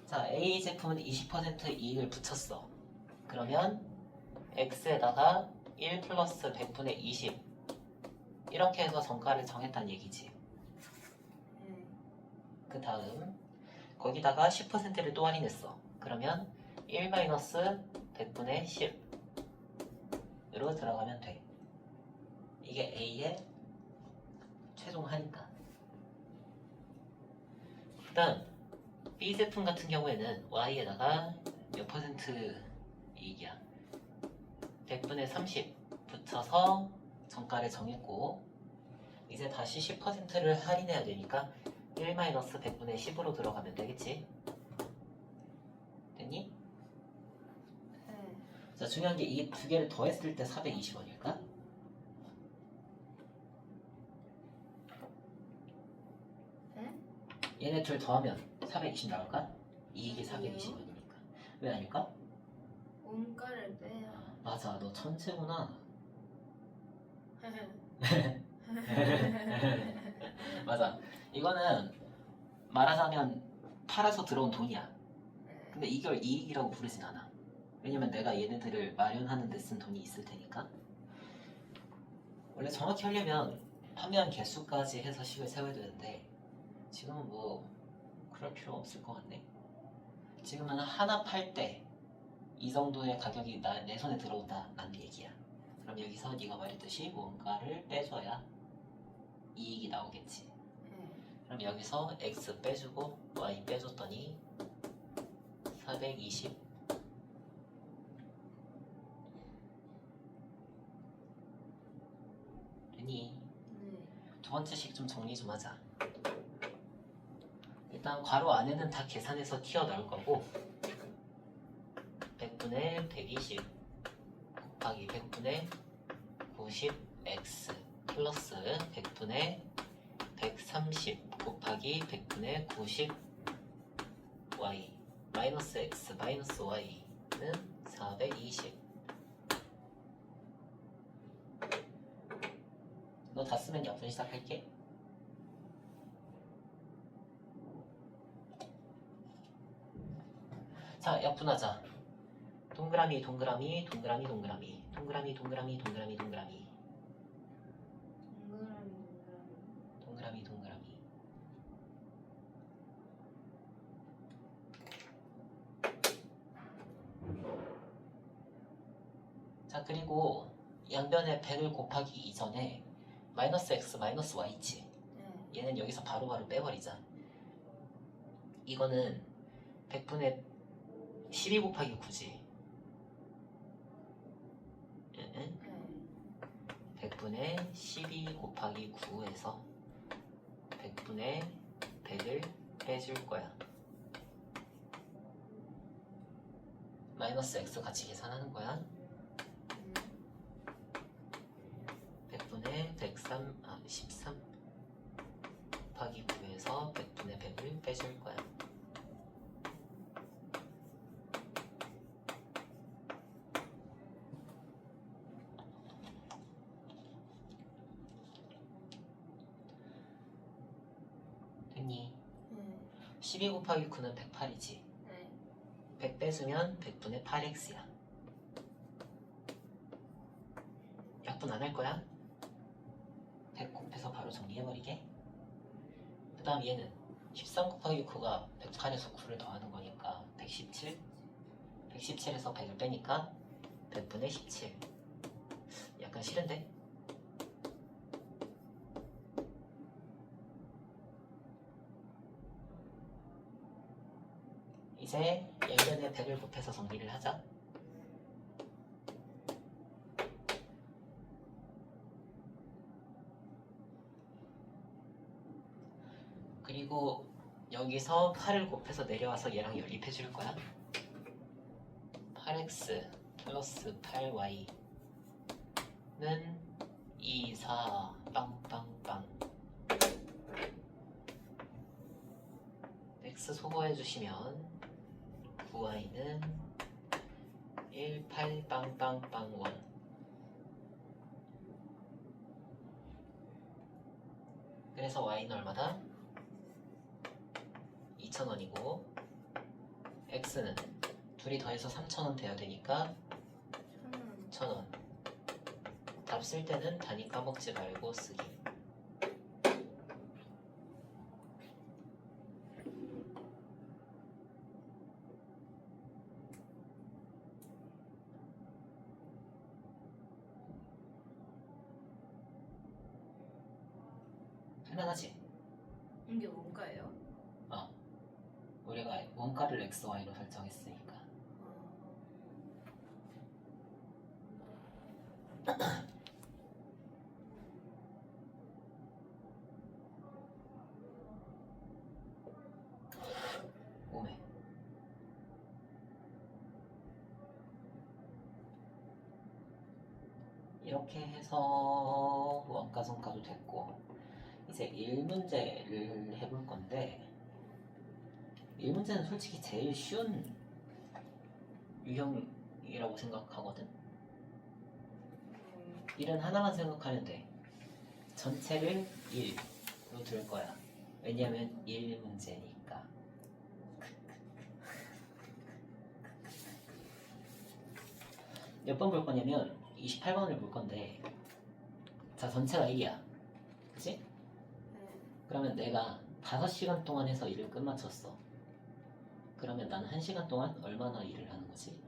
자, A 제품은 20% 이익을 붙였어. 그러면 X에다가 1 플러스 100분의 20 이렇게 해서 정가를 정했다는 얘기지. 그 다음 거기다가 10%를 또 할인했어. 그러면 1 마이너스 100분의 10으로 들어가면 돼. 이게 A의 최종 할인가. 그 다음 B 제품 같은 경우에는 Y에다가 몇 퍼센트 이익이야? 100분의 30 붙여서 정가를 정했고 이제 다시 10%를 할인해야 되니까 1-100분의 10으로 들어가면 되겠지? 됐니? 네. 자, 중요한 게 이 두 개를 더했을 때 420원일까? 네? 얘네 둘 더하면 420 나올까? 이익이 420원이니까. 왜 아닐까? 원가를 빼야. 맞아, 너 천재구나. 맞아. 이거는 말하자면 팔아서 들어온 돈이야. 근데 이걸 이익이라고 부르진 않아. 왜냐면 내가 얘네들을 마련하는 데 쓴 돈이 있을 테니까. 원래 정확히 하려면 판매한 개수까지 해서 식을 세워야 되는데 지금은 뭐 그럴 필요 없을 것 같네. 지금은 하나 팔 때 이 정도의 가격이 내 손에 들어온다 라는 얘기야. 그럼 여기서 네가 말했듯이 원가를 빼줘야 이익이 나오겠지. 그럼 여기서 X 빼주고 Y 빼줬더니 420 되니? 두 번째 식 좀 정리 좀 하자. 일단 괄호 안에는 다 계산해서 튀어나올 거고 100분의 120 곱하기 100분의 90x 플러스 100분의 130 곱하기 100분의 90y 마이너스 x 마이너스 y는 420. 너 다 쓰면 약분 시작할게. 자, 약분하자. 동그라미 동그라미 동그라미 동그라미 동그라미 동그라미 동그라미 동그라미 동그라미 동그라미. 자, 그리고 양변에 100을 곱하기 이전에 마이너스 x 마이너스 y 있지. 얘는 여기서 바로바로 빼버리자. 이거는 100분의 12 곱하기 9지. 100분의 12 곱하기 9에서 100분의 100을 빼줄 거야. 마이너스 x 같이 계산하는 거야. 100분의 13 곱하기 9에서 100분의 100을 빼줄 거야. 됐니? 12 곱하기 9는 108이지. 네. 100 빼주면 100분의 8x야. 약분 안 할 거야? 100 곱해서 바로 정리해버리게. 그 다음 얘는 13 곱하기 9가 108에서 9를 더하는 거니까 117. 117에서 100을 빼니까 100분의 17. 약간 싫은데? 이제 예전에 100을 곱해서 정리를 하자. 그리고 여기서 8을 곱해서 내려와서 얘랑 연립해 줄 거야. 8x 플러스 8y는 2, 4 빵빵빵. x 소거해 주시면 9y는 1, 8 빵빵빵 1. 그래서 y는 얼마다? 2,000원이고 x는 둘이 더해서 3,000원 돼야 되니까 1,000원. 답 쓸 때는 단위 까먹지 말고 쓰기. 편안하지? 이게 뭔가요? 우리가 원가를 x, y로 설정했으니까. 오메. 이렇게 해서 원가 성가도 됐고, 이제 1문제를 해볼 건데 1문제는 솔직히 제일 쉬운 유형이라고 생각하거든. 1은 하나만 생각하면 돼. 전체를 1로 둘 거야. 왜냐면 1문제니까. 몇 번 볼 거냐면 28번을 볼 건데, 자, 전체가 1이야. 그치? 그러면 내가 5시간 동안 해서 일을 끝마쳤어. 그러면 나는 1시간 동안 얼마나 일을 하는 거지?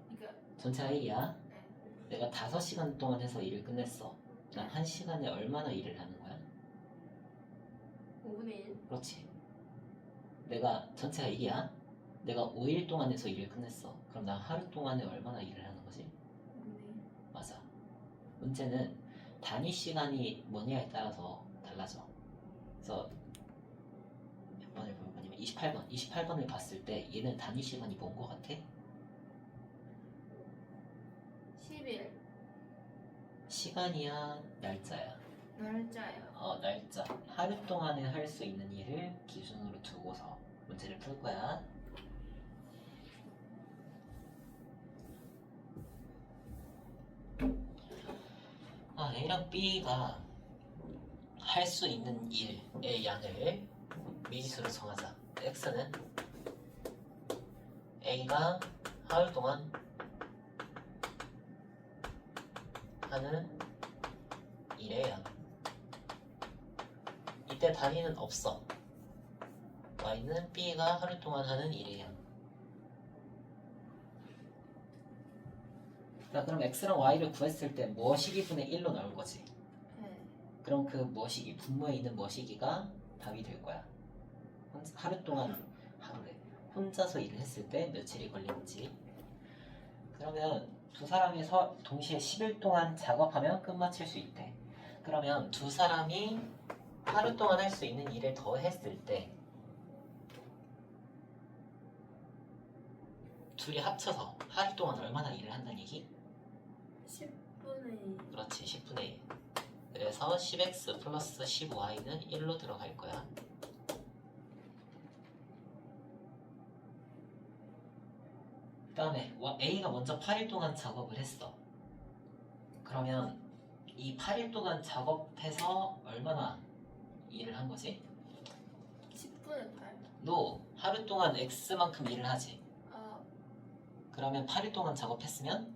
그러니까 전체가 1이야. 내가 5시간 동안 해서 일을 끝냈어. 난 1시간에 얼마나 일을 하는 거야? 5분의 1. 그렇지. 내가 전체가 1이야. 내가 5일 동안 해서 일을 끝냈어. 그럼 난 하루 동안에 얼마나 일을 하는 거지? 5분의 1. 맞아. 문제는 단위 시간이 뭐냐에 따라서 달라져. 그래서 몇 번을 볼 거냐면 28번. 28번을 봤을 때 얘는 단위 시간이 뭔 거 같아? 10일. 시간이야, 날짜야? 날짜요. 날짜. 하루 동안에 할 수 있는 일을 기준으로 두고서 문제를 풀 거야. A랑 B가 할 수 있는 일의 양을 미지수로 정하자. X는 A가 하루 동안 하는 일의 양. 이때 단위는 없어. Y는 B가 하루 동안 하는 일의 양. 자, 그럼 X랑 Y를 구했을 때 뭐시기 분의 1로 나올 거지. 그럼 그 뭐시기, 분모에 있는 뭐시기가 답이 될 거야. 하루 동안, 하루에 혼자서 일을 했을 때 며칠이 걸리는지. 그러면 두 사람이서 동시에 10일 동안 작업하면 끝마칠 수 있대. 그러면 두 사람이 하루 동안 할 수 있는 일을 더 했을 때 둘이 합쳐서 하루 동안 얼마나 일을 한다는 얘기? 10분의 그렇지, 10분의 1. 그래서 10x 플러스 10y는 1로 들어갈 거야. 그 다음에 A가 먼저 8일 동안 작업을 했어. 그러면 이 8일 동안 작업해서 얼마나 일을 한 거지? 10분의 8. 너 하루 동안 X만큼 일을 하지. 아, 그러면 8일 동안 작업했으면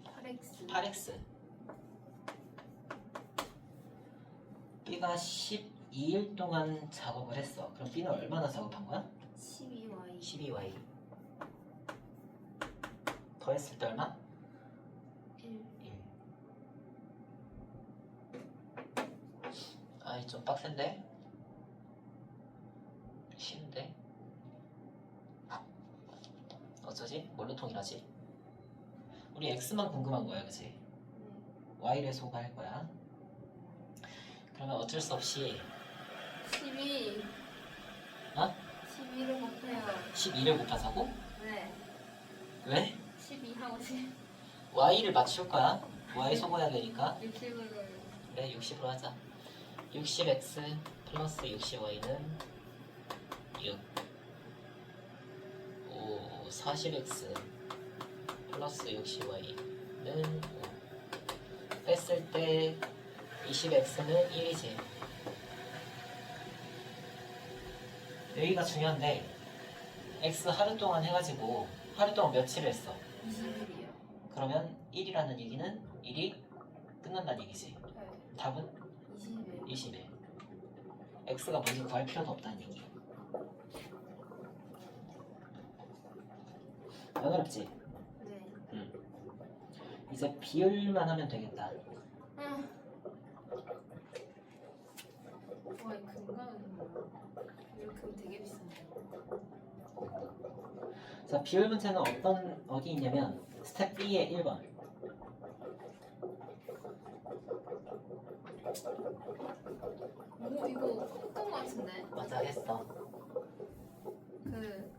8x. 8X. B가 12일 동안 작업을 했어. 그럼 B는 얼마나 작업한 거야? 12y. 12Y. 더했을 때 얼마? 1. 1. 아이 좀 빡센데? 쉬운데? 어쩌지? 뭘로 통일하지? 우리 X만 궁금한 거야, 그치? Y를 소개할 거야. 그러면 어쩔 수 없이 12. 어? 12를 곱해요. 12를 곱하자고? 네. 왜? 12 하고 10. Y를 맞출 거야. Y 소개해야 되니까. 60으로. 그래, 60으로 하자. 60x 플러스 60y는 6. 40x 플러스 60y는 5. 뺐을 때 20x는 1이지. 여기가 중요한데 x 하루 동안 해가지고 하루 동안 며칠 했어? 20일이요. 그러면 1이라는 얘기는 1이 끝난다는 얘기지. 네. 답은 20일. 20일. x가 뭔지 구할 필요도 없다는 얘기. 안 어렵지? 네. 이제 비율만 하면 되겠다. 아. 와, 이 금강은 뭐야? 이거 금 되게 비싼데. 자, 비율 문제는 어디 있냐면 스텝 B의 1번. 오, 이거 했던 거 같은데? 맞아, 했어. 그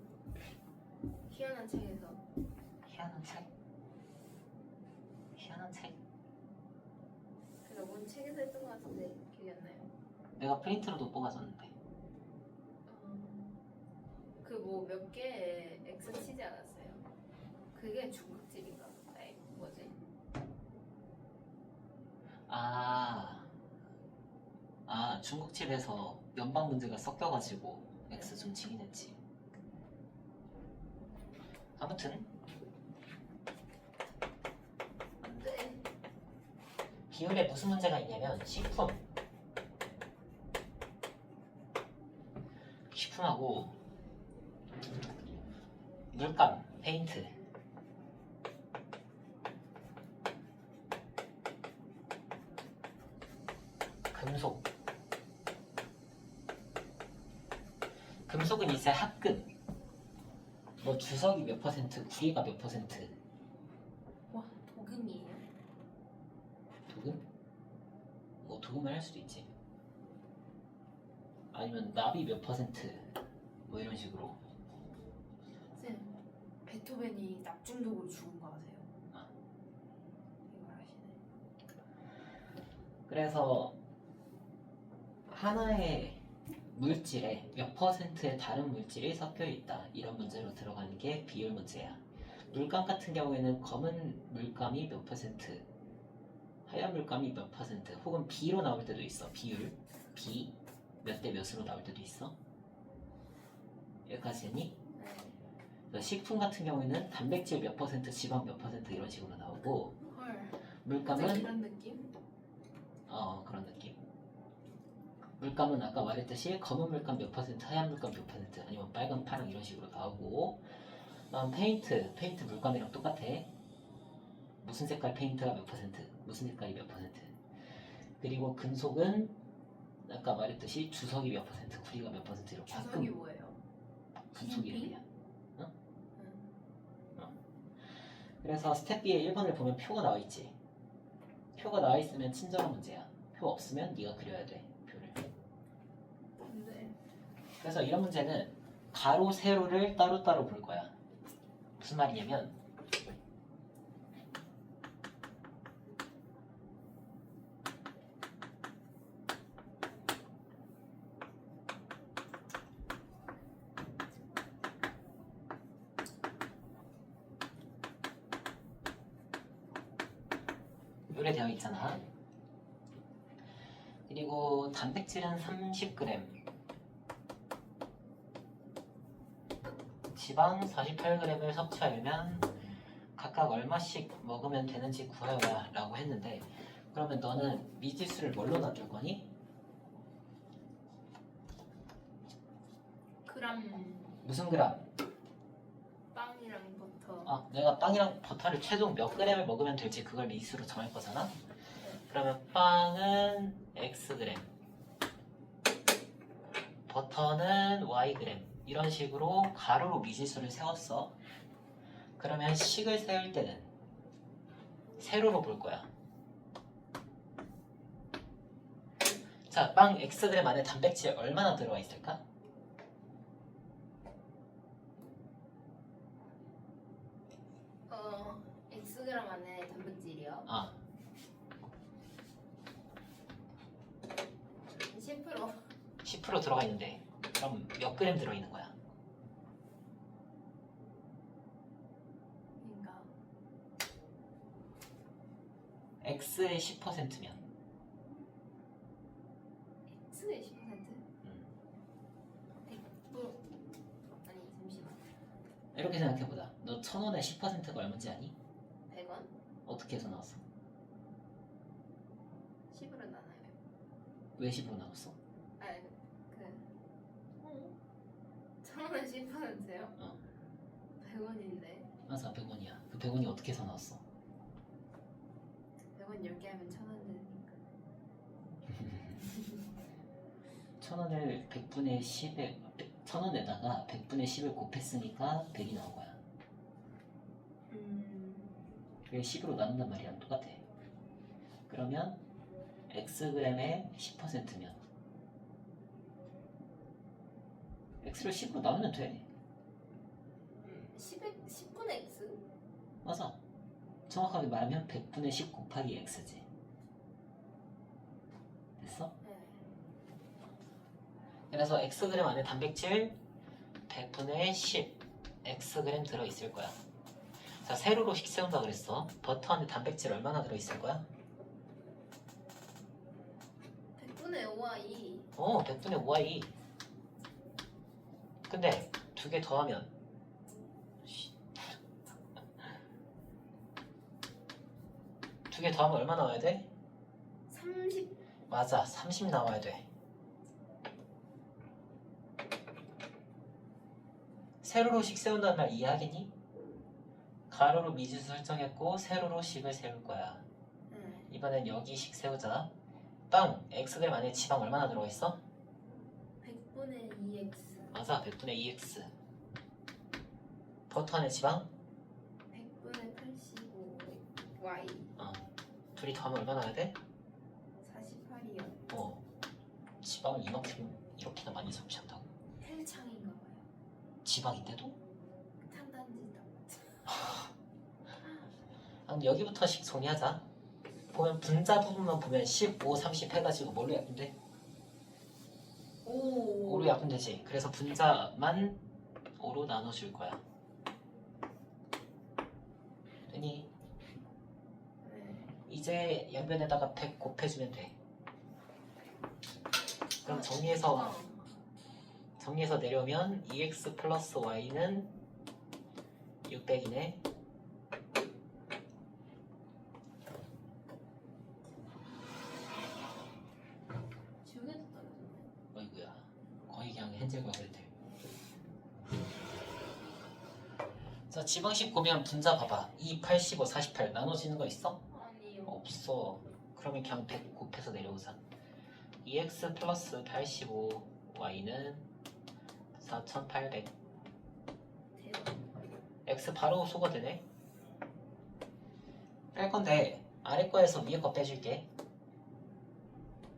희한한 책에서. 희한한 책? 희한한 책? 제가 뭔 책에서 했던 거 같은데 기억이 안 나요. 내가 프린트로도 뽑아줬는데. 그 뭐 몇 개에 X 치지 않았어요? 그게 중국집인가? 아니 뭐지? 중국집에서 연방 문제가 섞여가지고 X 좀 치긴 했지. 아무튼 안돼. 비율에 무슨 문제가 있냐면 식품하고 물감, 페인트, 금속. 금속은 이제 합금. 뭐 주석이 몇 퍼센트, 구리가 몇 퍼센트. 와 도금이에요? 도금? 뭐 도금을 할 수도 있지. 아니면 납이 몇 퍼센트. 뭐 이런 식으로. 쌤 베토벤이 납중독으로 죽은 거 아세요? 아. 이걸 아시네. 그래서 하나의 물질에 몇 퍼센트의 다른 물질이 섞여 있다. 이런 문제로 들어가는 게 비율 문제야. 물감 같은 경우에는 검은 물감이 몇 퍼센트, 하얀 물감이 몇 퍼센트, 혹은 B로 나올 때도 있어. 비율, B 몇 대 몇으로 나올 때도 있어. 여기까지 했니? 네. 식품 같은 경우에는 단백질 몇 퍼센트, 지방 몇 퍼센트 이런 식으로 나오고, 헐. 물감은 이런 느낌? 그런 느낌. 물감은 아까 말했듯이 검은 물감 몇 퍼센트, 하얀 물감 몇 퍼센트, 아니면 빨강, 파랑 이런 식으로 나오고, 다음 페인트 물감이랑 똑같아. 무슨 색깔 페인트가 몇 퍼센트, 무슨 색깔이 몇 퍼센트. 그리고 금속은 아까 말했듯이 주석이 몇 퍼센트, 구리가 몇 퍼센트 이렇게 주석이 뭐예요? 금속 PDP? 이름이야. 그래서 스텝 B의 1번을 보면 표가 나와 있지. 표가 나와 있으면 친절한 문제야. 표 없으면 네가 그려야 돼 표를. 네. 그래서 이런 문제는 가로 세로를 따로따로 볼 거야. 무슨 말이냐면 요래 되어 있잖아. 그리고 단백질은 30g, 지방 48g을 섭취하려면 각각 얼마씩 먹으면 되는지 구하여라 라고 했는데, 그러면 너는 미지수를 뭘로 놔둘 거니? 그람 무슨 그램? 빵이랑 버터. 아, 내가 빵이랑 버터를 최종 몇 g을 먹으면 될지 그걸 미지수로 정할 거잖아. 그러면 빵은 Xg, 버터는 Yg, 이런 식으로 가로로 미지수를 세웠어. 그러면 식을 세울 때는 세로로 볼 거야. 자, 빵 Xg 안에 단백질 얼마나 들어가 있을까? X그램 안에 단백질이요? 아, 10%. 10% 들어가 있는데 그럼 몇 그램 들어있는 거야? 그러니까 X의 10%면 X의 10%? 100%. 아니 잠시만. 이렇게 생각해보자. 너 1,000원에 10%가 얼마인지 아니? 100원? 어떻게 해서 나왔어? 10으로 나눠요. 왜 10으로 나왔어? 아니 천 원에 10%요? 어. 100원인데. 맞아, 100원이야. 그 100원이 어떻게 해서 나왔어? 100원 10개 하면 1,000원 되니까. 1,000원을 100분의 10에 1,000원에다가 100분의 10을 곱했으니까 100이 나온 거야. 그게 10으로 나눈단 말이야. 똑같아. 그러면 Xg의 10%면 X를 10으로 나누면 돼. 10분의 X? 맞아. 정확하게 말하면 100분의 10 곱하기 X지. 됐어? 네. 그래서 Xg 안에 단백질 100분의 10 Xg 들어있을 거야. 자, 세로로 식 세운다 그랬어. 버터 안에 단백질 얼마나 들어있을 거야? 100분의 5y. 100분의 5y. 근데 두 개 더하면 두 개 더하면 얼마 나와야 돼? 30. 맞아, 30 나와야 돼. 세로로 식 세운다는 말 이해하겠니? 가로로 미지수 설정했고 세로로 식을 세울 거야. 이번엔 여기 식 세우자. 빵! Xg 안에 지방 얼마나 들어가 있어? 100분의 2x. 맞아, 100분의 2x. 버터 안에 지방? 100분의 85y. 둘이 더하면 얼마나 나야 돼? 48이요. 지방을 이렇게나 많이 섭취한다고? 헬창인가 봐요. 지방인데도? 탄단지다. 그럼 여기부터 식 정리하자. 보면 분자 부분만 보면 15, 30 해가지고 뭘로 약분돼? 5로 약분되지. 그래서 분자만 5로 나눠줄 거야. 되니? 네. 이제 양변에다가 100 곱해주면 돼. 그럼 정리해서 내려오면 2x 플러스 y는 600이네. 지우개도 떨어졌네. 어이구야, 거의 그냥 헨젤과 그레텔. 자, 지방식 보면 분자 봐봐. 2, 85, 48 나눠지는 거 있어? 아니요. 없어. 그러면 그냥 100 곱해서 내려오자. 2x 플러스 85y는 4800. 대박. x 바로 소거되네. 뺄 건데 아래 거에서 위에 거 빼줄게.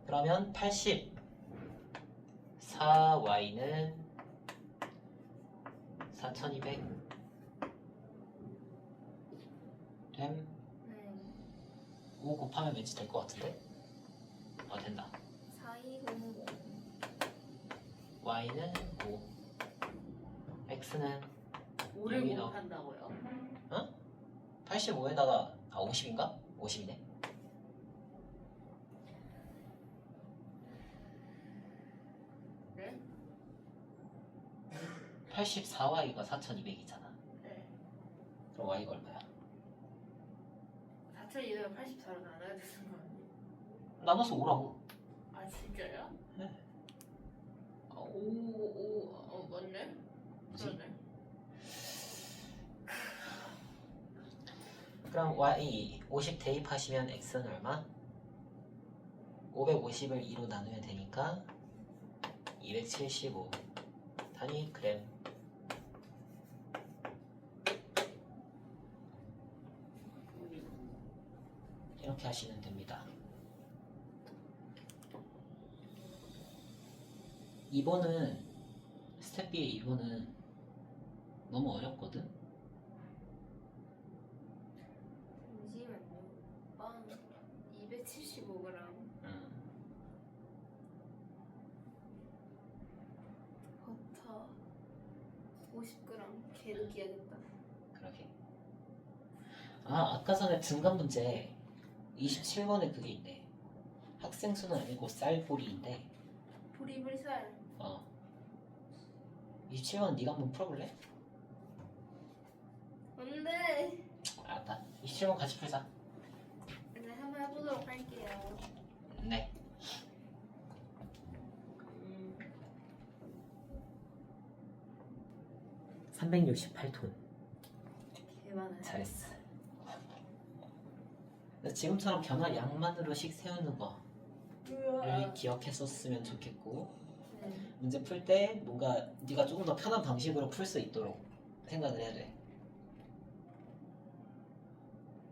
그러면 84y는 4200 됨. 네. 5 곱하면 왠지 될 것 같은데? 된다. 4200 y는 5, x는 5를 여기 넣어. 곱한다고요? 85에다가 50인가? 50이네. 네? 84y가 4200이잖아. 네. 그럼 y가 얼마야? 4284로 나눠야 되는 거 아니에요? 나눠서 5라고. 아 진짜요? 네. 5 맞네? 뭐지? 그러네. 그럼 y 50 대입하시면 x는 얼마? 550을 2로 나누면 되니까 275 단위 그램. 이렇게 하시면 됩니다. 2번은 스텝 B의 2번은 너무 어렵거든? 잠시만요. 빵 275g, 버터 50g. 걔도 기억했다. 그러게. 아까 전에 증감 문제 27번에 그게 있네. 학생 수는 아니고 쌀보리인데 보리불살. 27번 네가 한번 풀어볼래? 안돼. 알았다. 27번 같이 풀자. 네, 한번 해보도록 할게요. 네. 368톤. 개많아요. 잘했어. 지금처럼 변화 양만으로씩 세우는 거를 기억했었으면 좋겠고, 네. 문제 풀 때 뭔가 네가 조금 더 편한 방식으로 풀 수 있도록 생각을 해야 돼.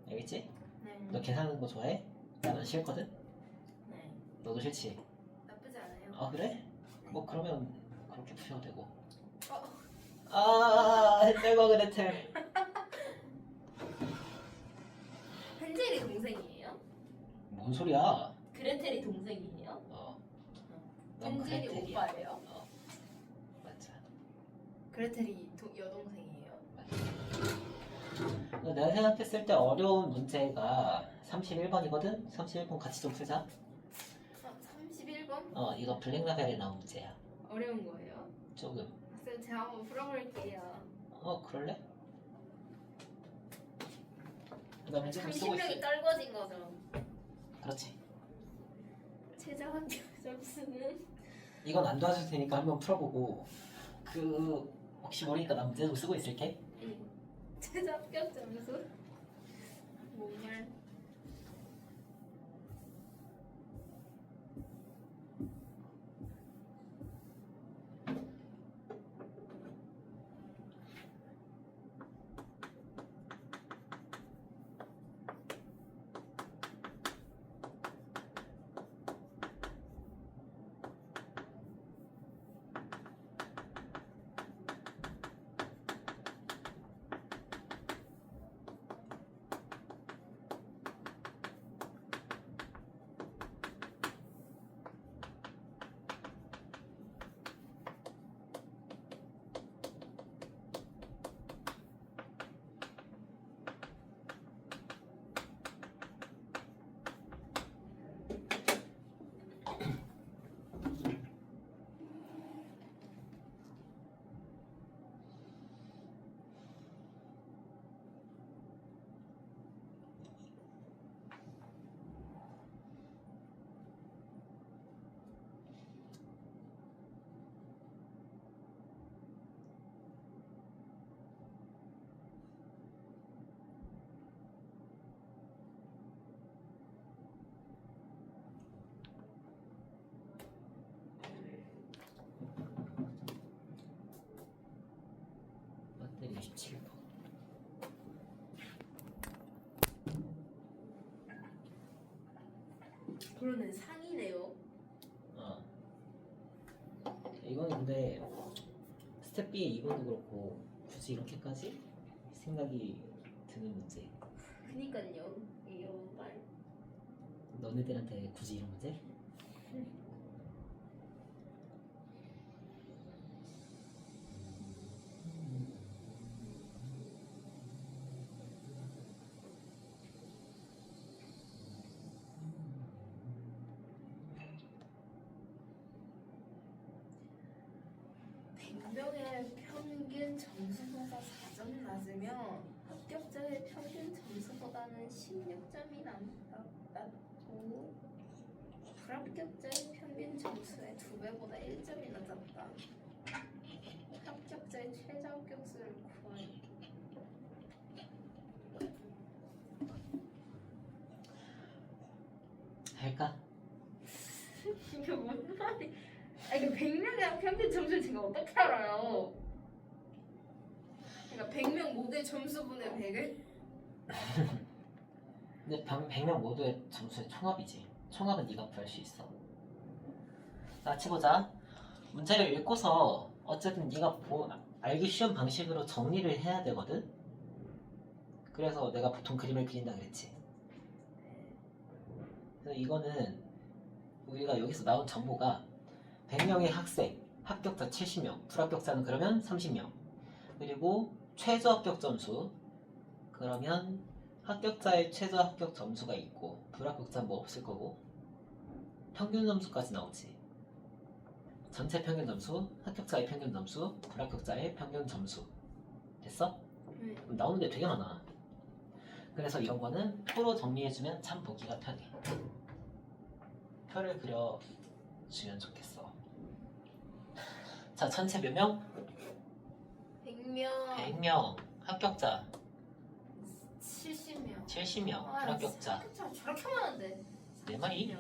알겠지? 네. 너 계산하는 거 좋아해? 나는 싫거든? 네. 너도 싫지? 나쁘지 않아요. 아 그래? 뭐 그러면 그렇게 푸셔도 되고. 어. 헨젤과 그레텔. 헨젤이 동생이에요? 뭔 소리야? 그레텔이 동생이에요? 넌 헨젤이 그레텔이야. 오빠예요? 맞아. 그레텔이 여동생이에요? 내가 생각했을 때 어려운 문제가 31번이거든? 31번 같이 좀 풀자. 31번? 이거 블랙라벨에 나온 문제야. 어려운 거예요? 조금. 쌤 제가 한번 풀어볼게요. 그럴래? 나 문제 좀 쓰고 있어. 30명이 떨궈진 거죠. 그렇지. 최저 합격 점수는? 이건 안 도와줄 테니까 한번 풀어보고 혹시 모르니까 나 문제 좀 쓰고 있을게. 최저 합격 점수? 정말 배터리 27번. 그러네 상이네요. 이건 근데 스텝 B의 2번도 그렇고 굳이 이렇게까지 생각이 드는 문제. 그니까요. 이거 말. 너네들한테 굳이 이런 문제? 백명의 평균 점수보다 4점 낮으면 합격자의 평균 점수보다는 16점이 낮고 불합격자의 평균 점수의 2배보다 1점이 낮았다. 합격자의 최저 합격수를 구하여. 할까? 이게 뭔 말이? 아 이게 100명의 평균 점수를 제가 어떻게 알아요? 그러니까 100명 모두의 점수분의 100을? 근데 100명 모두의 점수의 총합이지. 총합은 네가 구할 수 있어. 자, 치보자. 문제를 읽고서 어쨌든 네가 알기 쉬운 방식으로 정리를 해야 되거든. 그래서 내가 보통 그림을 그린다 그랬지. 그래서 이거는 우리가 여기서 나온 정보가 100명의 학생, 합격자 70명, 불합격자는 그러면 30명. 그리고 최저 합격 점수, 그러면 합격자의 최저 합격 점수가 있고 불합격자는 뭐 없을 거고 평균 점수까지 나오지. 전체 평균 점수, 합격자의 평균 점수, 불합격자의 평균 점수. 됐어? 그럼 나오는 게 되게 많아. 그래서 이런 거는 표로 정리해주면 참 보기가 편해. 표를 그려주면 좋겠어. 자, 전체 몇 명? 100명. 100명. 합격자 70명. 70명. 아, 불합격자. 합격자 저렇게 많은데. 내 말이? 70명.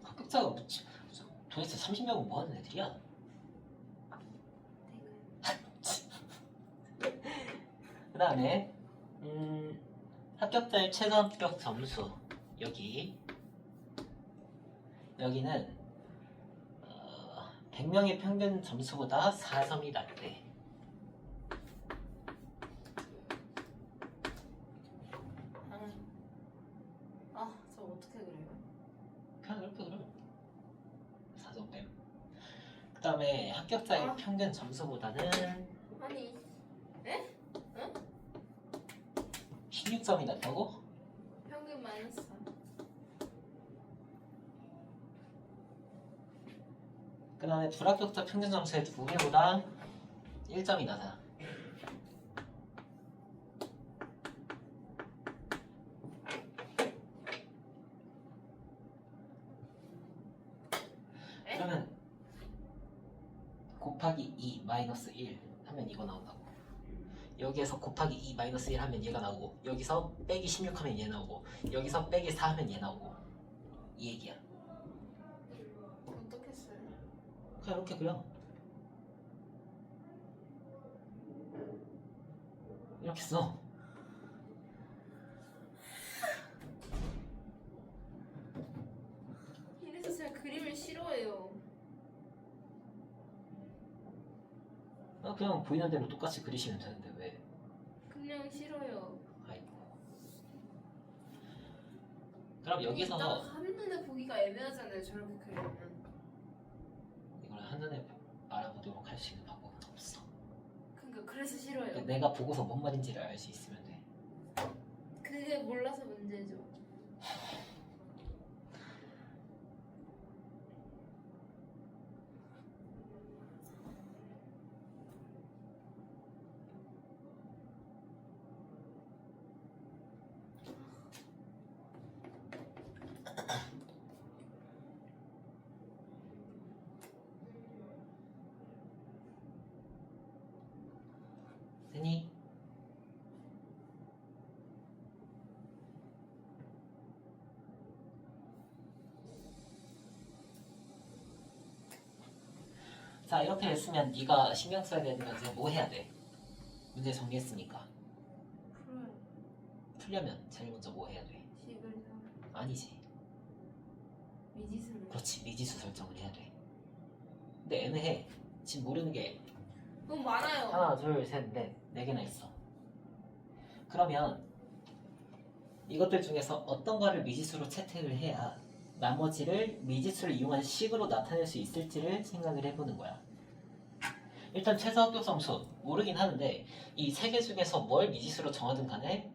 합격자가 도대체 30명은 뭐 하는 애들이야? 그 다음에 합격자의 최저 합격 점수 여기는 100명의 평균 점수보다 4점이 낮대. 저 어떻게 그래요? 그냥 이렇게 그려. 4점 빼. 그 다음에 합격자의 평균 점수보다는 아니 16점이 낮다고? 평균 마이너스 4. 그 다음에 불합격자 평균 점수의 2배보다 1점이 낮아. 그러면 곱하기 2 마이너스 1 하면 이거 나온다고. 여기에서 곱하기 2 마이너스 1 하면 얘가 나오고, 여기서 빼기 16 하면 얘 나오고, 여기서 빼기 4 하면 얘 나오고. 이 얘기야. 어떻게 써요? 그냥 이렇게 그려. 이렇게 써. 이래서 제가 그림을 싫어해요. 그냥 보이는 대로 똑같이 그리시면 되는데 왜? 그냥 싫어요. 아이고. 그럼 여기서 한눈에 보기가 애매하잖아요. 저렇게 그리면. 이걸 한눈에 알아보도록 할 수 있는 방법은 없어. 그러니까 그래서 싫어요. 내가 보고서 뭔 말인지를 알 수 있으면 돼. 그게 몰라서 문제죠. 되니? 자, 이렇게 됐으면 네가 신경 써야 되는 건 이제 뭐 해야 돼? 문제 정리했으니까. 풀어요. 풀려면 제일 먼저 뭐 해야 돼? 식을 아니지. 미지수를. 그렇지, 미지수 설정을 해야 돼. 근데 n을 해. 지금 모르는 게 너무 많아요. 하나, 둘, 셋, 넷, 네 개나 있어. 그러면 이것들 중에서 어떤 거를 미지수로 채택을 해야 나머지를 미지수를 이용한 식으로 나타낼 수 있을지를 생각을 해보는 거야. 일단 최소 합격 점수 모르긴 하는데 이 세 개 중에서 뭘 미지수로 정하든 간에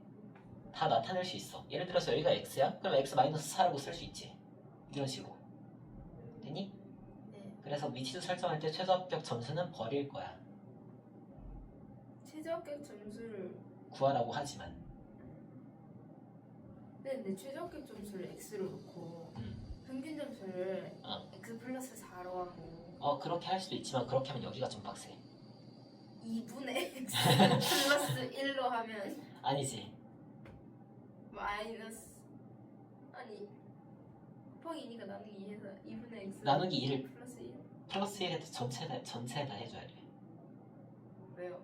다 나타낼 수 있어. 예를 들어서 여기가 x야? 그럼 x-4라고 쓸 수 있지. 이런 식으로. 되니? 네. 그래서 미지수 설정할 때 최소 합격 점수는 버릴 거야. 최저 합격 점수를 구하라고 하지만. 근데 최저 합격 점수를 x로 놓고 평균 점수를 x 플러스 4로 하고 그렇게 할 수도 있지만 그렇게 하면 여기가 좀 빡세. 2분의 x 플러스 1로 하면 아니지. 마이너스 아니 곱하기 2니까 나누기 2해서 2분의 x 나누기 2를 플러스 1 플러스 1에도 전체에다 해줘야 돼. 왜요?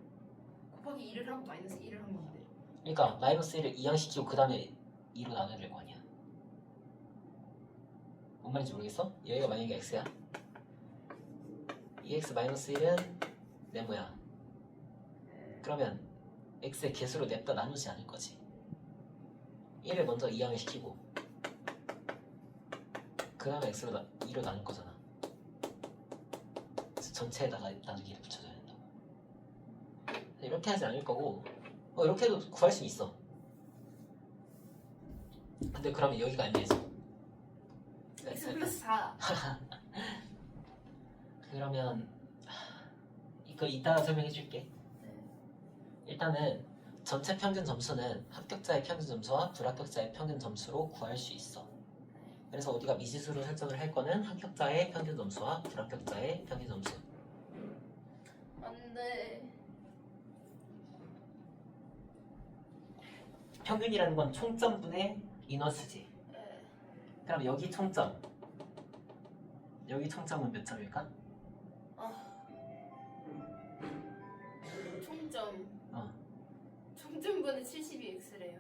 곱하기 2를 하고 마이너스 1을 한 건데 그러니까 마이너스 1을 이항시키고 그 다음에 2로 나눠야 될 거 아니야. 뭔 말인지 모르겠어? 여기가 만약에 x야. 2x 마이너스 1은 네모야. 그러면 x의 개수로 냅다 나누지 않을 거지. 1을 먼저 이항을 시키고 그 다음에 x로 2로 나눌 거잖아. 그래서 전체에다가 나누기를 붙여줘야 된다고. 이렇게 하지 않을 거고 이렇게 해도 구할 수 있어. 근데 그러면 여기가 안 되죠. x 플러스 4 그러면 이거 이따가 설명해 줄게. 일단은 전체 평균 점수는 합격자의 평균 점수와 불합격자의 평균 점수로 구할 수 있어. 그래서 우리가 미지수로 설정을 할 거는 합격자의 평균 점수와 불합격자의 평균 점수. 안돼 평균이라는 건 총점분의 인원수지. 그럼 여기 총점. 여기 총점은 몇 점일까? 총점 어. 총점분의 72x래요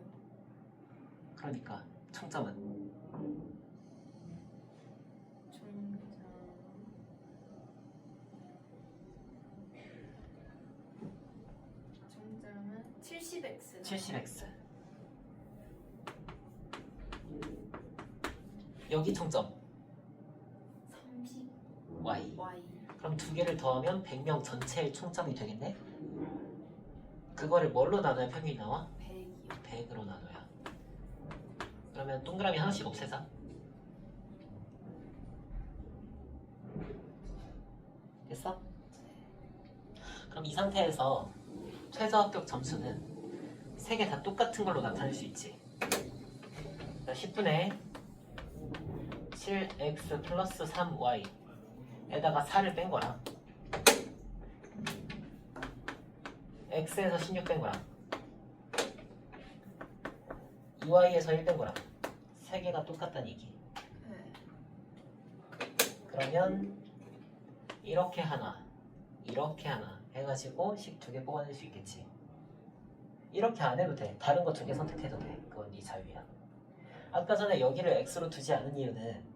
그러니까 총점은 총점은 70x 70x. 여기 총점 30 y. y 그럼 두 개를 더하면 100명 전체의 총점이 되겠네? 그거를 뭘로 나눠야 평균이 나와? 100이요 100으로 나눠야. 그러면 동그라미 하나씩 없애자. 됐어? 그럼 이 상태에서 최저 합격 점수는 세 개 다 똑같은 걸로 나타낼 수 있지. 10분의 7x 플러스 3y 에다가 4를 뺀 거랑 x에서 16 뺀 거랑 2y에서 1 뺀 거랑 세 개가 똑같다는 얘기. 그러면 이렇게 하나 해가지고 식 두 개 뽑아낼 수 있겠지. 이렇게 안 해도 돼. 다른 거 두 개 선택해도 돼. 그건 네 자유야. 아까 전에 여기를 x로 두지 않은 이유는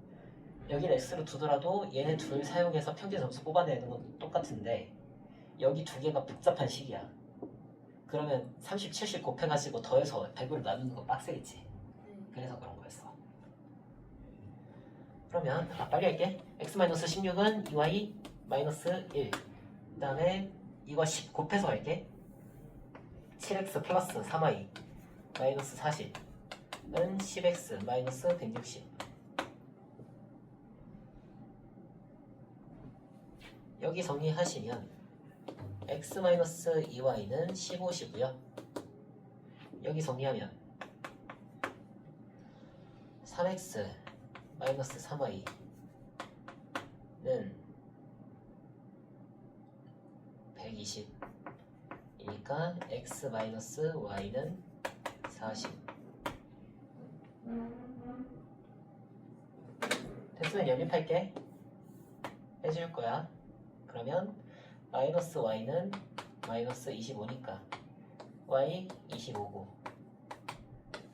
여기를 x로 두더라도 얘네 둘 사용해서 평균 점수 뽑아내는 건 똑같은데 여기 두 개가 복잡한 식이야. 그러면 30, 70 곱해가지고 더해서 100으로 나누는 건 빡세겠지. 그래서 그런 거였어. 그러면 빨리 할게. x-16은 2y-1. 그 다음에 이거 10 곱해서 할게. 7x 플러스 3y 마이너스 40은 10x 마이너스 160. 여기 정리하시면 x-2y는 15이고요. 여기 정리하면 3x 마이너스 3y는 120이니까 x 마이너스 y는 40. 됐으면 연립할게. 해줄 거야. 그러면 마이너스 y는 마이너스 25니까 y 25고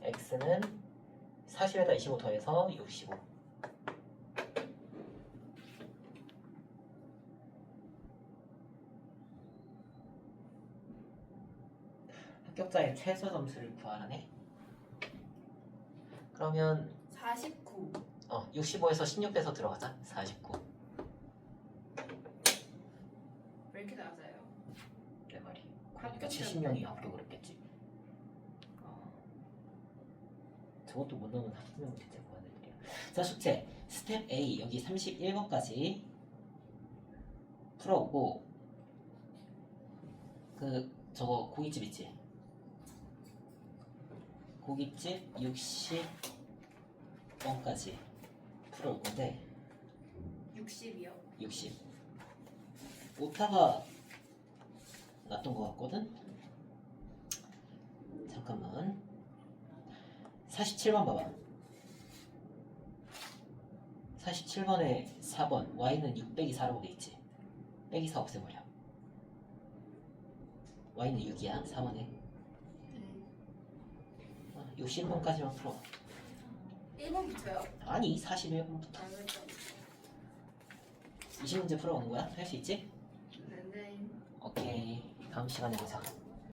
x는 40에다 25 더해서 65. 합격자의 최소 점수를 구하라네. 그러면 49. 65에서 16 빼서 들어가자. 49. 왜 이렇게 낮아요? 내 말이. 그러니까 70명이 합격을 했겠지. 저것도 못 넣으면 합격을 대체 구하는 일이야. 자, 숙제 스텝 A 여기 31번까지 풀어오고, 그 저거 고깃집 있지? 고깃집 60번까지 풀어올 건데 60이요? 60 오타가 났던 것 같거든? 잠깐만. 47번 봐봐. 47번에 4번 y는 6 빼기 4라고 돼있지. 빼기 4 없애버려. y는 6이야 4번에. 네. 60번까지만 풀어. 1번부터요? 아니 41번부터. 아, 그렇죠. 20문제 풀어오는 거야? 할 수 있지? 네. 오케이. 다음 시간에 보자.